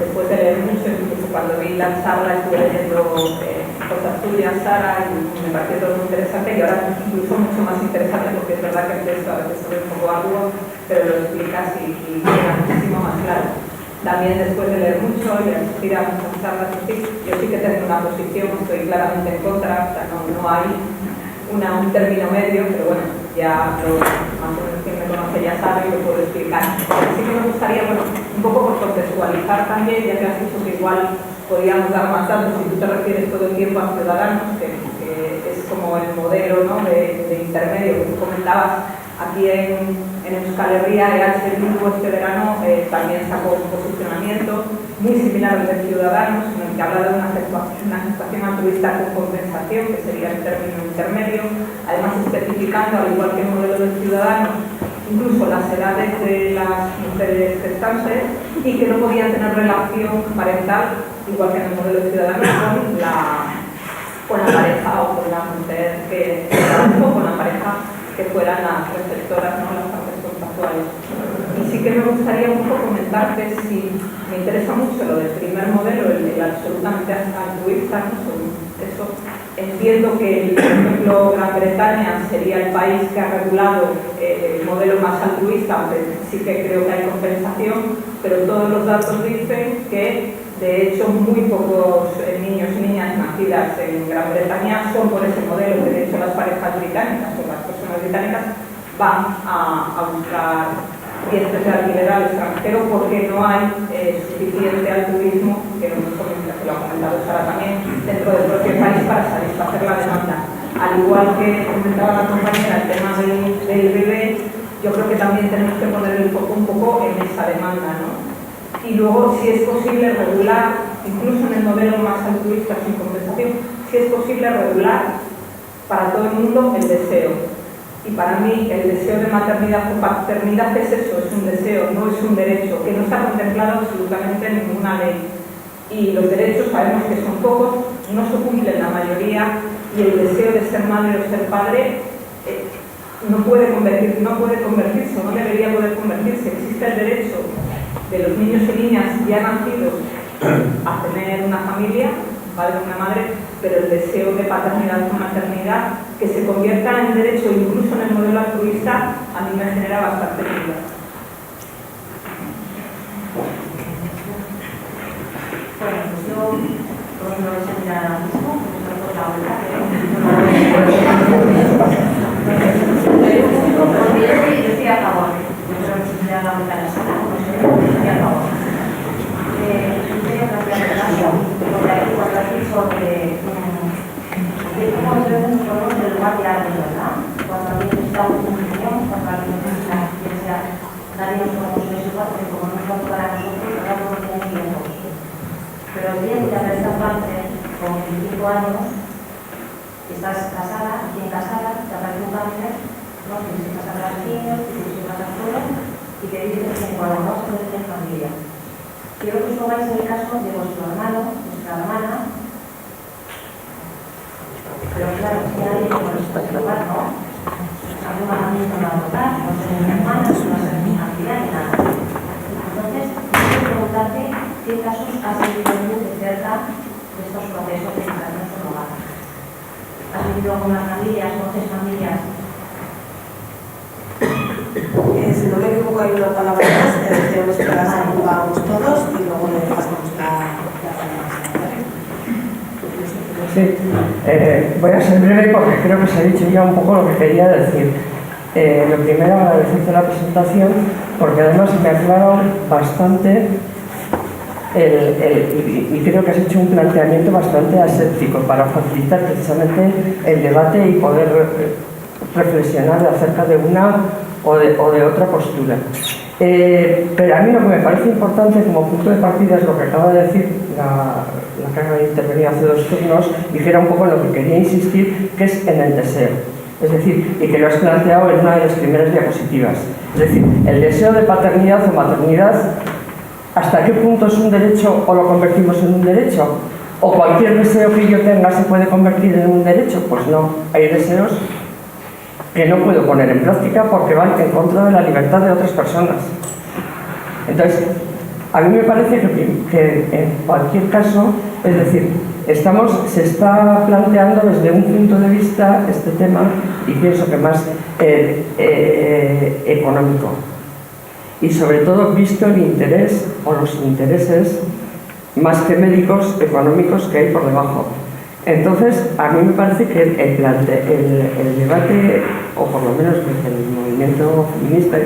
después de leer mucho, incluso cuando vi la charla estuve leyendo cosas tuyas, Sara, y me pareció todo muy interesante y ahora incluso mucho más interesante porque es verdad que el texto a veces es un poco arduo, pero lo explicas y queda muchísimo más claro. también después de leer mucho y de asistir a muchas charlas, yo sí que tengo una posición, estoy claramente en contra, o sea, no hay un término medio, pero bueno, ya más o menos quien me conoce ya sabe y lo puedo explicar. Así que me gustaría, bueno, un poco por contextualizar también, ya que has dicho que igual podríamos dar más datos, si tú te refieres todo el tiempo a Ciudadanos, que es como el modelo, ¿no?, de intermedio que tú comentabas. Aquí en Euskal Herria, EH Bildu este verano también sacó un posicionamiento muy similar al de Ciudadanos, en el que habla de una gestación altruista con compensación, que sería el término intermedio, además especificando, al igual que el modelo de Ciudadanos, incluso las edades de las mujeres gestantes y que no podían tener relación parental, igual que en el modelo de Ciudadanos, con la pareja o con la mujer que trabajó, con la pareja que fueran las receptoras, ¿no?, las partes contractuales. Y sí que me gustaría un poco comentarte, si me interesa mucho lo del primer modelo, el absolutamente altruista, ¿no? Eso, entiendo que, por ejemplo, Gran Bretaña sería el país que ha regulado el modelo más altruista, aunque sí que creo que hay compensación, pero todos los datos dicen que, de hecho, muy pocos niños y niñas nacidas en Gran Bretaña son por ese modelo, que de hecho las parejas británicas o las personas británicas van a buscar vientres de alquiler al extranjero porque no hay suficiente altruismo, que lo ha comentado Sara también, dentro del propio país para satisfacer la demanda. Al igual que comentaba la compañera el tema del bebé, yo creo que también tenemos que poner el foco un poco en esa demanda, ¿no? Y luego, si es posible regular, incluso en el modelo más altruista sin compensación, si es posible regular para todo el mundo el deseo. Y para mí el deseo de maternidad o paternidad es eso, es un deseo, no es un derecho, que no está contemplado absolutamente en ninguna ley. Y los derechos sabemos que son pocos, no se cumplen la mayoría, y el deseo de ser madre o ser padre no puede convertirse, no debería poder convertirse. Existe el derecho de los niños y niñas ya nacidos a tener una familia, un padre o una madre, pero el deseo de paternidad o maternidad, que se convierta en derecho incluso en el modelo altruista, a mí me genera bastante duda. Bueno, pues yo no lo voy a mirar ahora mismo, porque no por la vuelta, pero yo estoy a favor. Yo creo que si me da la vuelta a la sala, no sé, estoy a favor. Yo quería plantear el caso, porque aquí cuando has dicho de cómo debemos poner el lugar de alguien, ¿verdad? Cuando alguien necesita una opinión, cuando alguien necesita, quien sea, nadie nos podemos igual, porque como no es para nosotros, cada uno tiene tiempo. Pero bien, ya ves esta parte, con 25 años, estás casada, recién casada, te aparece un cáncer, no tienes que pasar a los niños, tienes que pasar fuera, y te dicen que cuando no se puede tener familia. Quiero que os pongáis en el caso de vuestro hermano, vuestra hermana, pero claro, si nadie como los puede probar, ¿no? Algún hermanito no va a tocar, no ser mi hermana, no va a ser mi familia ni nada. Entonces, quiero preguntarte qué casos has vivido muy de cerca de estos procesos de educación en hogar. ¿Has vivido algunas familias, muchas familias? Si no me equivoco, hay una palabra más, tenemos que las saludamos todos y luego le pasamos la Sí, voy a ser breve porque creo que se ha dicho ya un poco lo que quería decir. Lo primero, agradecerte la presentación porque además me ha aclarado bastante y creo que has hecho un planteamiento bastante aséptico para facilitar precisamente el debate y poder reflexionar acerca de una o de otra postura. Pero a mí lo que me parece importante como punto de partida es lo que acaba de decir la que ha intervenido hace 2 turnos, dijera un poco en lo que quería insistir, que es en el deseo. Es decir, y que lo has planteado en una de las primeras diapositivas. Es decir, el deseo de paternidad o maternidad, ¿hasta qué punto es un derecho o lo convertimos en un derecho? ¿O cualquier deseo que yo tenga se puede convertir en un derecho? Pues no, hay deseos que no puedo poner en práctica porque van en contra de la libertad de otras personas. Entonces, a mí me parece que en cualquier caso, es decir, se está planteando desde un punto de vista este tema, y pienso que más económico. y sobre todo visto el interés o los intereses más que médicos, económicos que hay por debajo. Entonces, a mí me parece que el debate, o por lo menos desde el movimiento feminista y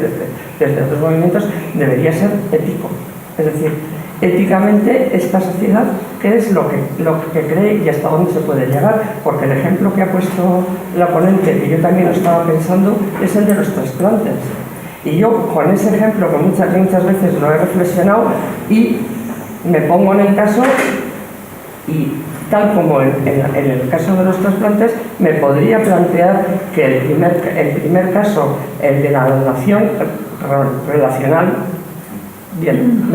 desde otros movimientos, debería ser ético. Es decir, éticamente esta sociedad, ¿qué es lo que cree y hasta dónde se puede llegar? Porque el ejemplo que ha puesto la ponente, que yo también lo estaba pensando, es el de los trasplantes. Y yo con ese ejemplo, que muchas veces lo he reflexionado, y me pongo en el caso, y tal como en el caso de los trasplantes, me podría plantear que el primer caso, el de la donación relacional, bien,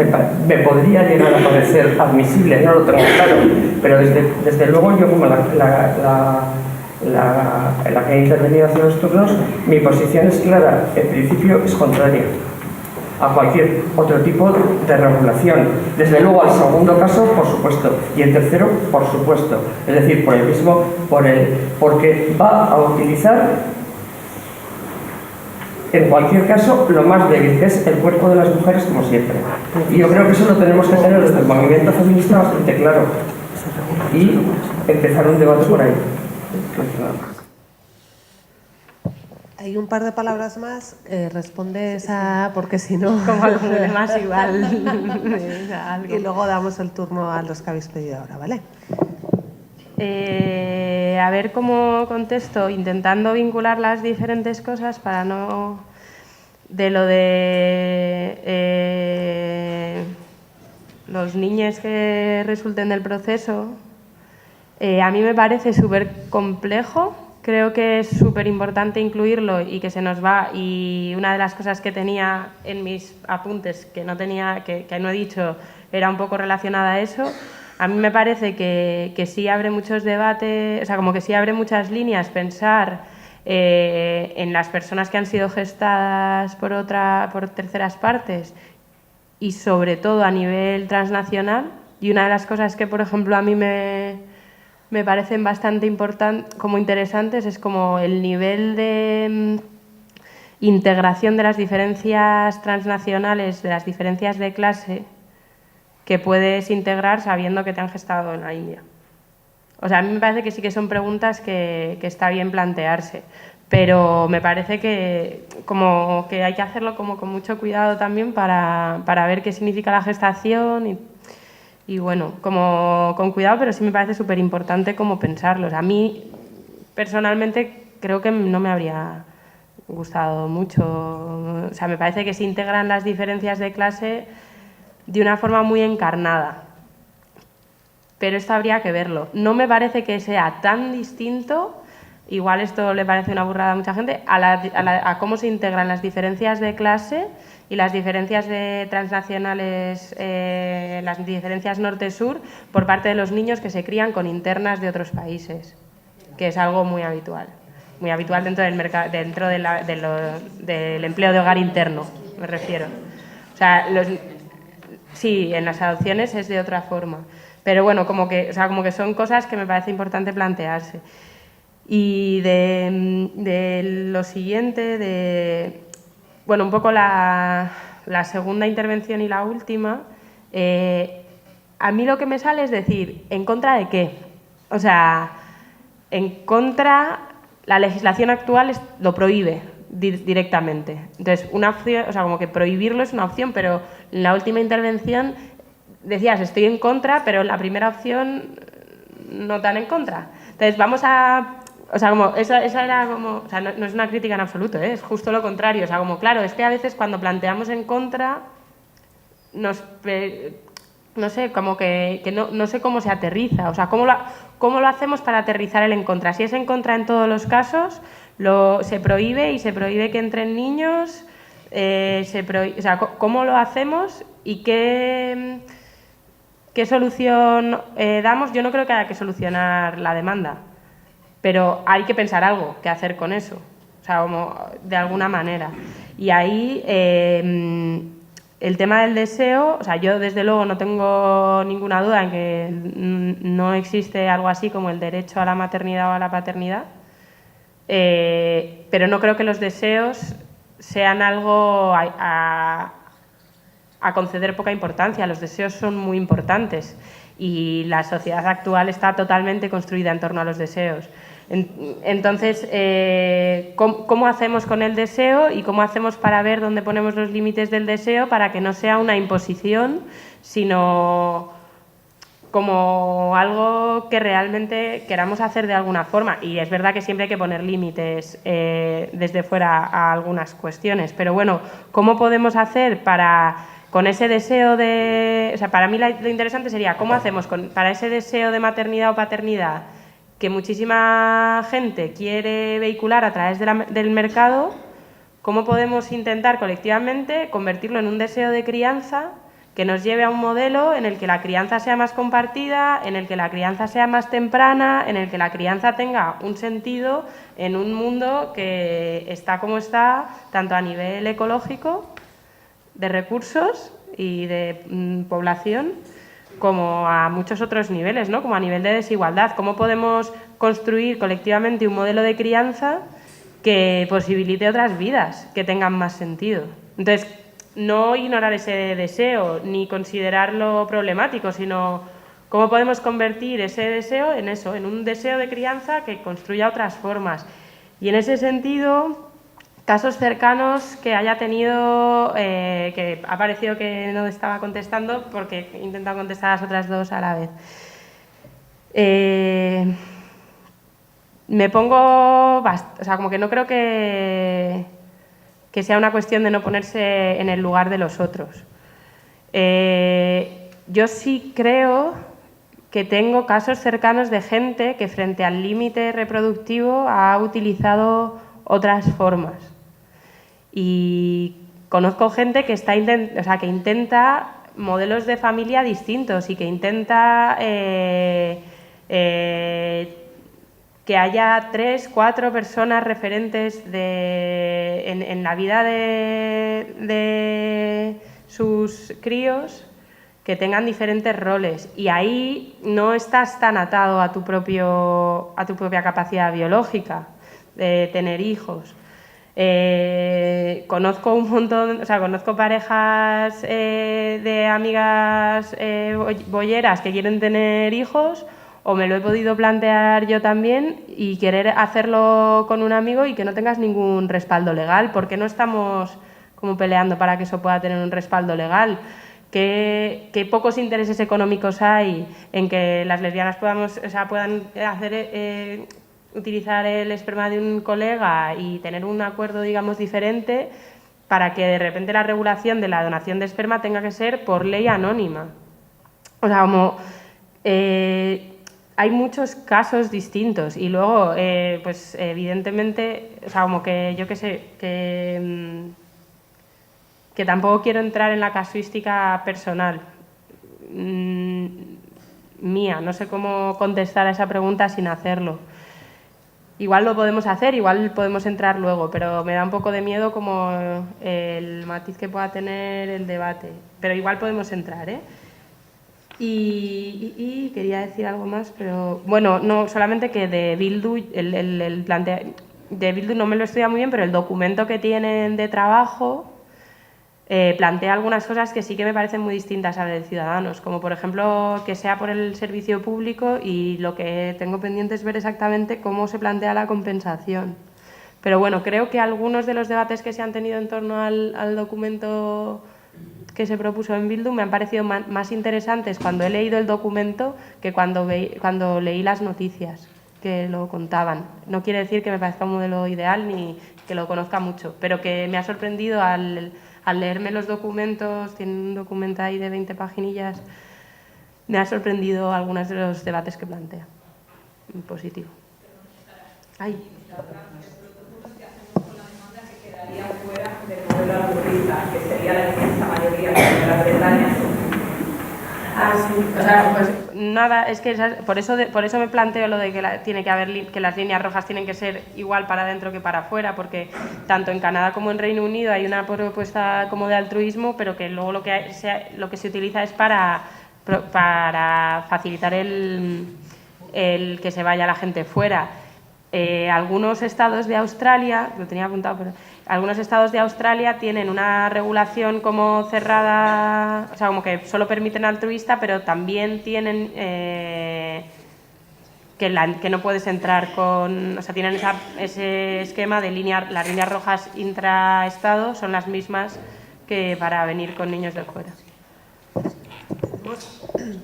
me podría llegar a parecer admisible, no lo tengo claro, pero desde luego yo, como la que he intervenido hace los turnos, mi posición es clara. En principio es contraria a cualquier otro tipo de regulación. Desde luego al segundo caso, por supuesto, y el tercero, por supuesto. Es decir, porque va a utilizar en cualquier caso lo más débil, que es el cuerpo de las mujeres, como siempre. Y yo creo que eso lo tenemos que tener desde el movimiento feminista bastante claro y empezar un debate por ahí. Hay un par de palabras más, respondes a... porque si no... Como algo más igual. Y luego damos el turno a los que habéis pedido ahora, ¿vale? A ver cómo contesto, intentando vincular las diferentes cosas para no... De lo de los niños que resulten del proceso, a mí me parece súper complejo. Creo que es súper importante incluirlo y que se nos va. Y una de las cosas que tenía en mis apuntes que no he dicho, era un poco relacionada a eso. A mí me parece que sí abre muchos debates, o sea, como que sí abre muchas líneas pensar en las personas que han sido gestadas por terceras partes y sobre todo a nivel transnacional. Y una de las cosas que, por ejemplo, a mí me parecen bastante interesantes es como el nivel de integración de las diferencias transnacionales, de las diferencias de clase que puedes integrar sabiendo que te han gestado en la India. O sea, a mí me parece que sí que son preguntas que está bien plantearse, pero me parece que como que hay que hacerlo como con mucho cuidado también para ver qué significa la gestación y bueno, como con cuidado, pero sí me parece súper importante como pensarlos. A mí, personalmente, creo que no me habría gustado mucho. O sea, me parece que se integran las diferencias de clase de una forma muy encarnada. Pero esto habría que verlo. No me parece que sea tan distinto, igual esto le parece una burrada a mucha gente, a cómo se integran las diferencias de clase y las diferencias transnacionales, las diferencias norte-sur por parte de los niños que se crían con internas de otros países, que es algo muy habitual dentro del mercado, dentro del empleo de hogar interno, me refiero. O sea, sí, en las adopciones es de otra forma, pero bueno, como que son cosas que me parece importante plantearse. Y de lo siguiente, bueno, un poco la segunda intervención y la última, a mí lo que me sale es decir, ¿en contra de qué? O sea, en contra, la legislación actual lo prohíbe directamente. Entonces, una opción, o sea, como que prohibirlo es una opción, pero en la última intervención decías, estoy en contra, pero en la primera opción no tan en contra. Entonces, vamos a... O sea, como esa era como... O sea, no es una crítica en absoluto, es justo lo contrario. O sea, como claro, es que a veces cuando planteamos en contra, no sé, como que no sé cómo se aterriza. O sea, ¿cómo lo hacemos para aterrizar el en contra? Si es en contra en todos los casos, se prohíbe y se prohíbe que entren niños. O sea, ¿cómo lo hacemos y qué solución damos? Yo no creo que haya que solucionar la demanda, pero hay que pensar algo que hacer con eso, o sea, como de alguna manera. Y ahí el tema del deseo, o sea, yo desde luego no tengo ninguna duda en que no existe algo así como el derecho a la maternidad o a la paternidad, pero no creo que los deseos sean algo a a conceder poca importancia. Los deseos son muy importantes y la sociedad actual está totalmente construida en torno a los deseos. Entonces, ¿cómo hacemos con el deseo y cómo hacemos para ver dónde ponemos los límites del deseo para que no sea una imposición, sino como algo que realmente queramos hacer de alguna forma? Y es verdad que siempre hay que poner límites desde fuera a algunas cuestiones, pero bueno, ¿cómo podemos hacer con ese deseo de... O sea, para mí lo interesante sería cómo hacemos para ese deseo de maternidad o paternidad que muchísima gente quiere vehicular a través del mercado, cómo podemos intentar colectivamente convertirlo en un deseo de crianza que nos lleve a un modelo en el que la crianza sea más compartida, en el que la crianza sea más temprana, en el que la crianza tenga un sentido en un mundo que está como está, tanto a nivel ecológico, de recursos y de población, como a muchos otros niveles, ¿no? Como a nivel de desigualdad. ¿Cómo podemos construir colectivamente un modelo de crianza que posibilite otras vidas que tengan más sentido? Entonces, no ignorar ese deseo ni considerarlo problemático, sino cómo podemos convertir ese deseo en eso, en un deseo de crianza que construya otras formas. Y en ese sentido, casos cercanos que haya tenido, que ha parecido que no estaba contestando porque he intentado contestar a las otras dos a la vez. Me pongo, o sea, como que no creo que sea una cuestión de no ponerse en el lugar de los otros. Yo sí creo que tengo casos cercanos de gente que frente al límite reproductivo ha utilizado otras formas. Y conozco gente que que intenta modelos de familia distintos y que intenta que haya 3, 4 personas referentes en la vida de sus críos que tengan diferentes roles. Y ahí no estás tan atado a tu propia capacidad biológica de tener hijos. Conozco un montón, o sea, conozco parejas de amigas bolleras que quieren tener hijos, o me lo he podido plantear yo también y querer hacerlo con un amigo y que no tengas ningún respaldo legal. ¿Por qué no estamos como peleando para que eso pueda tener un respaldo legal? ¿Qué pocos intereses económicos hay en que las lesbianas puedan utilizar el esperma de un colega y tener un acuerdo, digamos, diferente para que de repente la regulación de la donación de esperma tenga que ser por ley anónima? O sea, como hay muchos casos distintos y luego, pues evidentemente, o sea, como que yo qué sé, que tampoco quiero entrar en la casuística personal mía, no sé cómo contestar a esa pregunta sin hacerlo. Igual lo podemos hacer, igual podemos entrar luego, pero me da un poco de miedo como el matiz que pueda tener el debate. Pero igual podemos entrar, ¿eh? Y quería decir algo más, pero bueno, no, solamente que de Bildu, de Bildu no me lo he estudiado muy bien, pero el documento que tienen de trabajo plantea algunas cosas que sí que me parecen muy distintas a las de Ciudadanos, como por ejemplo que sea por el servicio público, y lo que tengo pendiente es ver exactamente cómo se plantea la compensación. Pero bueno, creo que algunos de los debates que se han tenido en torno al documento que se propuso en Bildu me han parecido más interesantes cuando he leído el documento que cuando leí las noticias que lo contaban. No quiere decir que me parezca un modelo ideal ni que lo conozca mucho, pero que me ha sorprendido al leerme los documentos, tiene un documento ahí de 20 paginillas, me ha sorprendido algunos de los debates que plantea. En positivo. Ay. Fuera del modelo laborista, que sería la inmensa mayoría de la Bretaña. O sea, pues nada, es que por eso me planteo lo de que tiene que haber que las líneas rojas tienen que ser igual para adentro que para afuera, porque tanto en Canadá como en Reino Unido hay una propuesta como de altruismo, pero que luego lo que se utiliza es para facilitar el que se vaya la gente fuera. Algunos estados de Australia, lo tenía apuntado, pero algunos estados de Australia tienen una regulación como cerrada, o sea, como que solo permiten altruista, pero también tienen que no puedes entrar con, o sea, tienen ese esquema de las líneas rojas intraestado son las mismas que para venir con niños de fuera.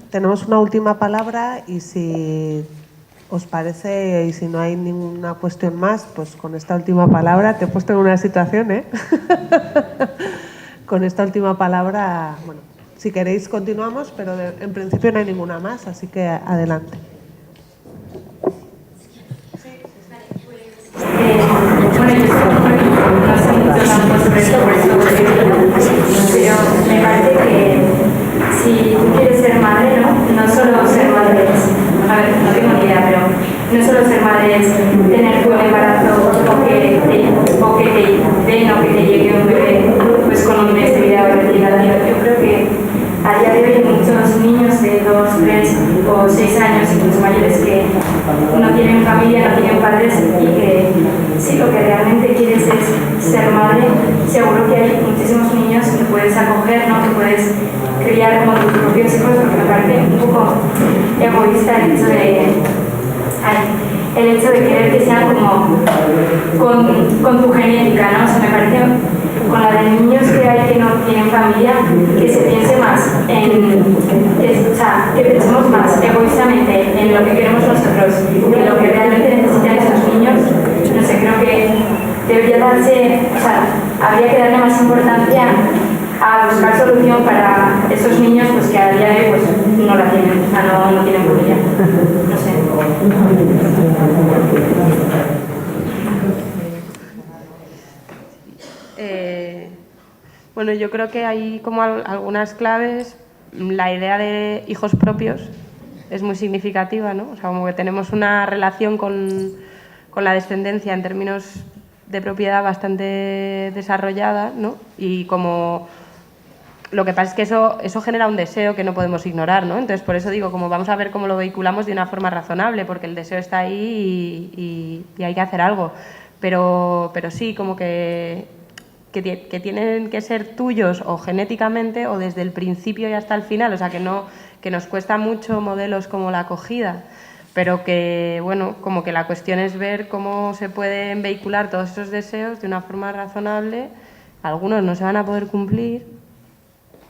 Tenemos una última palabra y si os parece y si no hay ninguna cuestión más, pues con esta última palabra te he puesto en una situación, ¿eh? Con esta última palabra, bueno, si queréis continuamos, pero en principio no hay ninguna más, así que adelante. Bueno, yo no sé mucho tampoco sobre esto, por eso pero me parece que si tú quieres ser madre, no solo ser madre es, a ver, no tengo ni idea, pero no solo ser madre es tener un embarazo o que te den o que te llegue un bebé pues con un mes de vida o retirada. Yo creo que a día de hoy hay muchos niños de 2, 3 o 6 años, incluso mayores, que no tienen familia, no tienen padres y que si lo que realmente quieres es ser madre, seguro que hay muchísimos niños que puedes acoger, ¿no? Que puedes criar como tus propios hijos, porque me parece un poco egoísta el hecho de querer que sean como con tu genética, ¿no? O sea, me parece con la de niños que hay que no tienen familia, que se piense más o sea, que pensemos más egoístamente en lo que queremos nosotros y en lo que realmente necesitan esos niños. No sé, creo que debería darse, o sea, habría que darle más importancia a buscar solución para esos niños pues que a día de hoy pues no la tienen, o sea, no tienen familia. No sé. Bueno, yo creo que hay como algunas claves. La idea de hijos propios es muy significativa, ¿no? O sea, como que tenemos una relación con la descendencia en términos de propiedad bastante desarrollada, ¿no? Y como lo que pasa es que eso genera un deseo que no podemos ignorar, ¿no? Entonces, por eso digo, como vamos a ver cómo lo vehiculamos de una forma razonable, porque el deseo está ahí y hay que hacer algo. Pero sí, como que tienen que ser tuyos o genéticamente o desde el principio y hasta el final, o sea, que nos cuesta mucho modelos como la acogida, pero que, bueno, como que la cuestión es ver cómo se pueden vehicular todos esos deseos de una forma razonable. Algunos no se van a poder cumplir,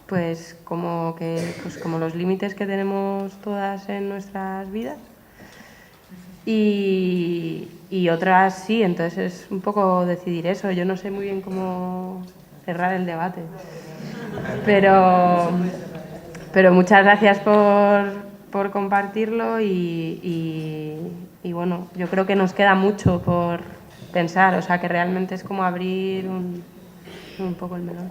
pues como los límites que tenemos todas en nuestras vidas. Y otras sí, entonces es un poco decidir eso. Yo no sé muy bien cómo cerrar el debate, pero muchas gracias por compartirlo y bueno, yo creo que nos queda mucho por pensar, o sea que realmente es como abrir un poco el melón.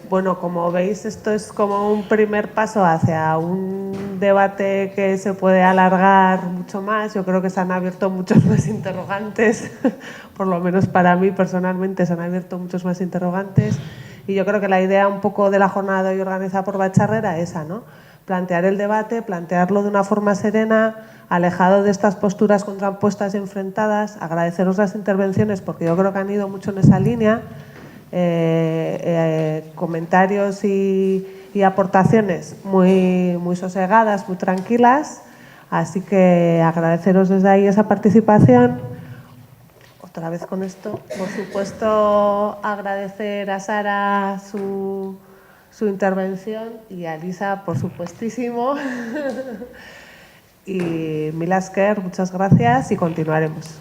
Bueno, como veis, esto es como un primer paso hacia un debate que se puede alargar mucho más. Yo creo que se han abierto muchos más interrogantes, por lo menos para mí personalmente se han abierto muchos más interrogantes. Y yo creo que la idea un poco de la jornada de hoy organizada por Bacharre era esa, ¿no? Plantear el debate, plantearlo de una forma serena, alejado de estas posturas contrapuestas y enfrentadas. Agradeceros las intervenciones porque yo creo que han ido mucho en esa línea. Comentarios y aportaciones muy sosegadas, muy tranquilas, así que agradeceros desde ahí esa participación. Otra vez con esto, por supuesto, agradecer a Sara su intervención y a Lisa, por supuestísimo. Y Mila esker, muchas gracias y continuaremos.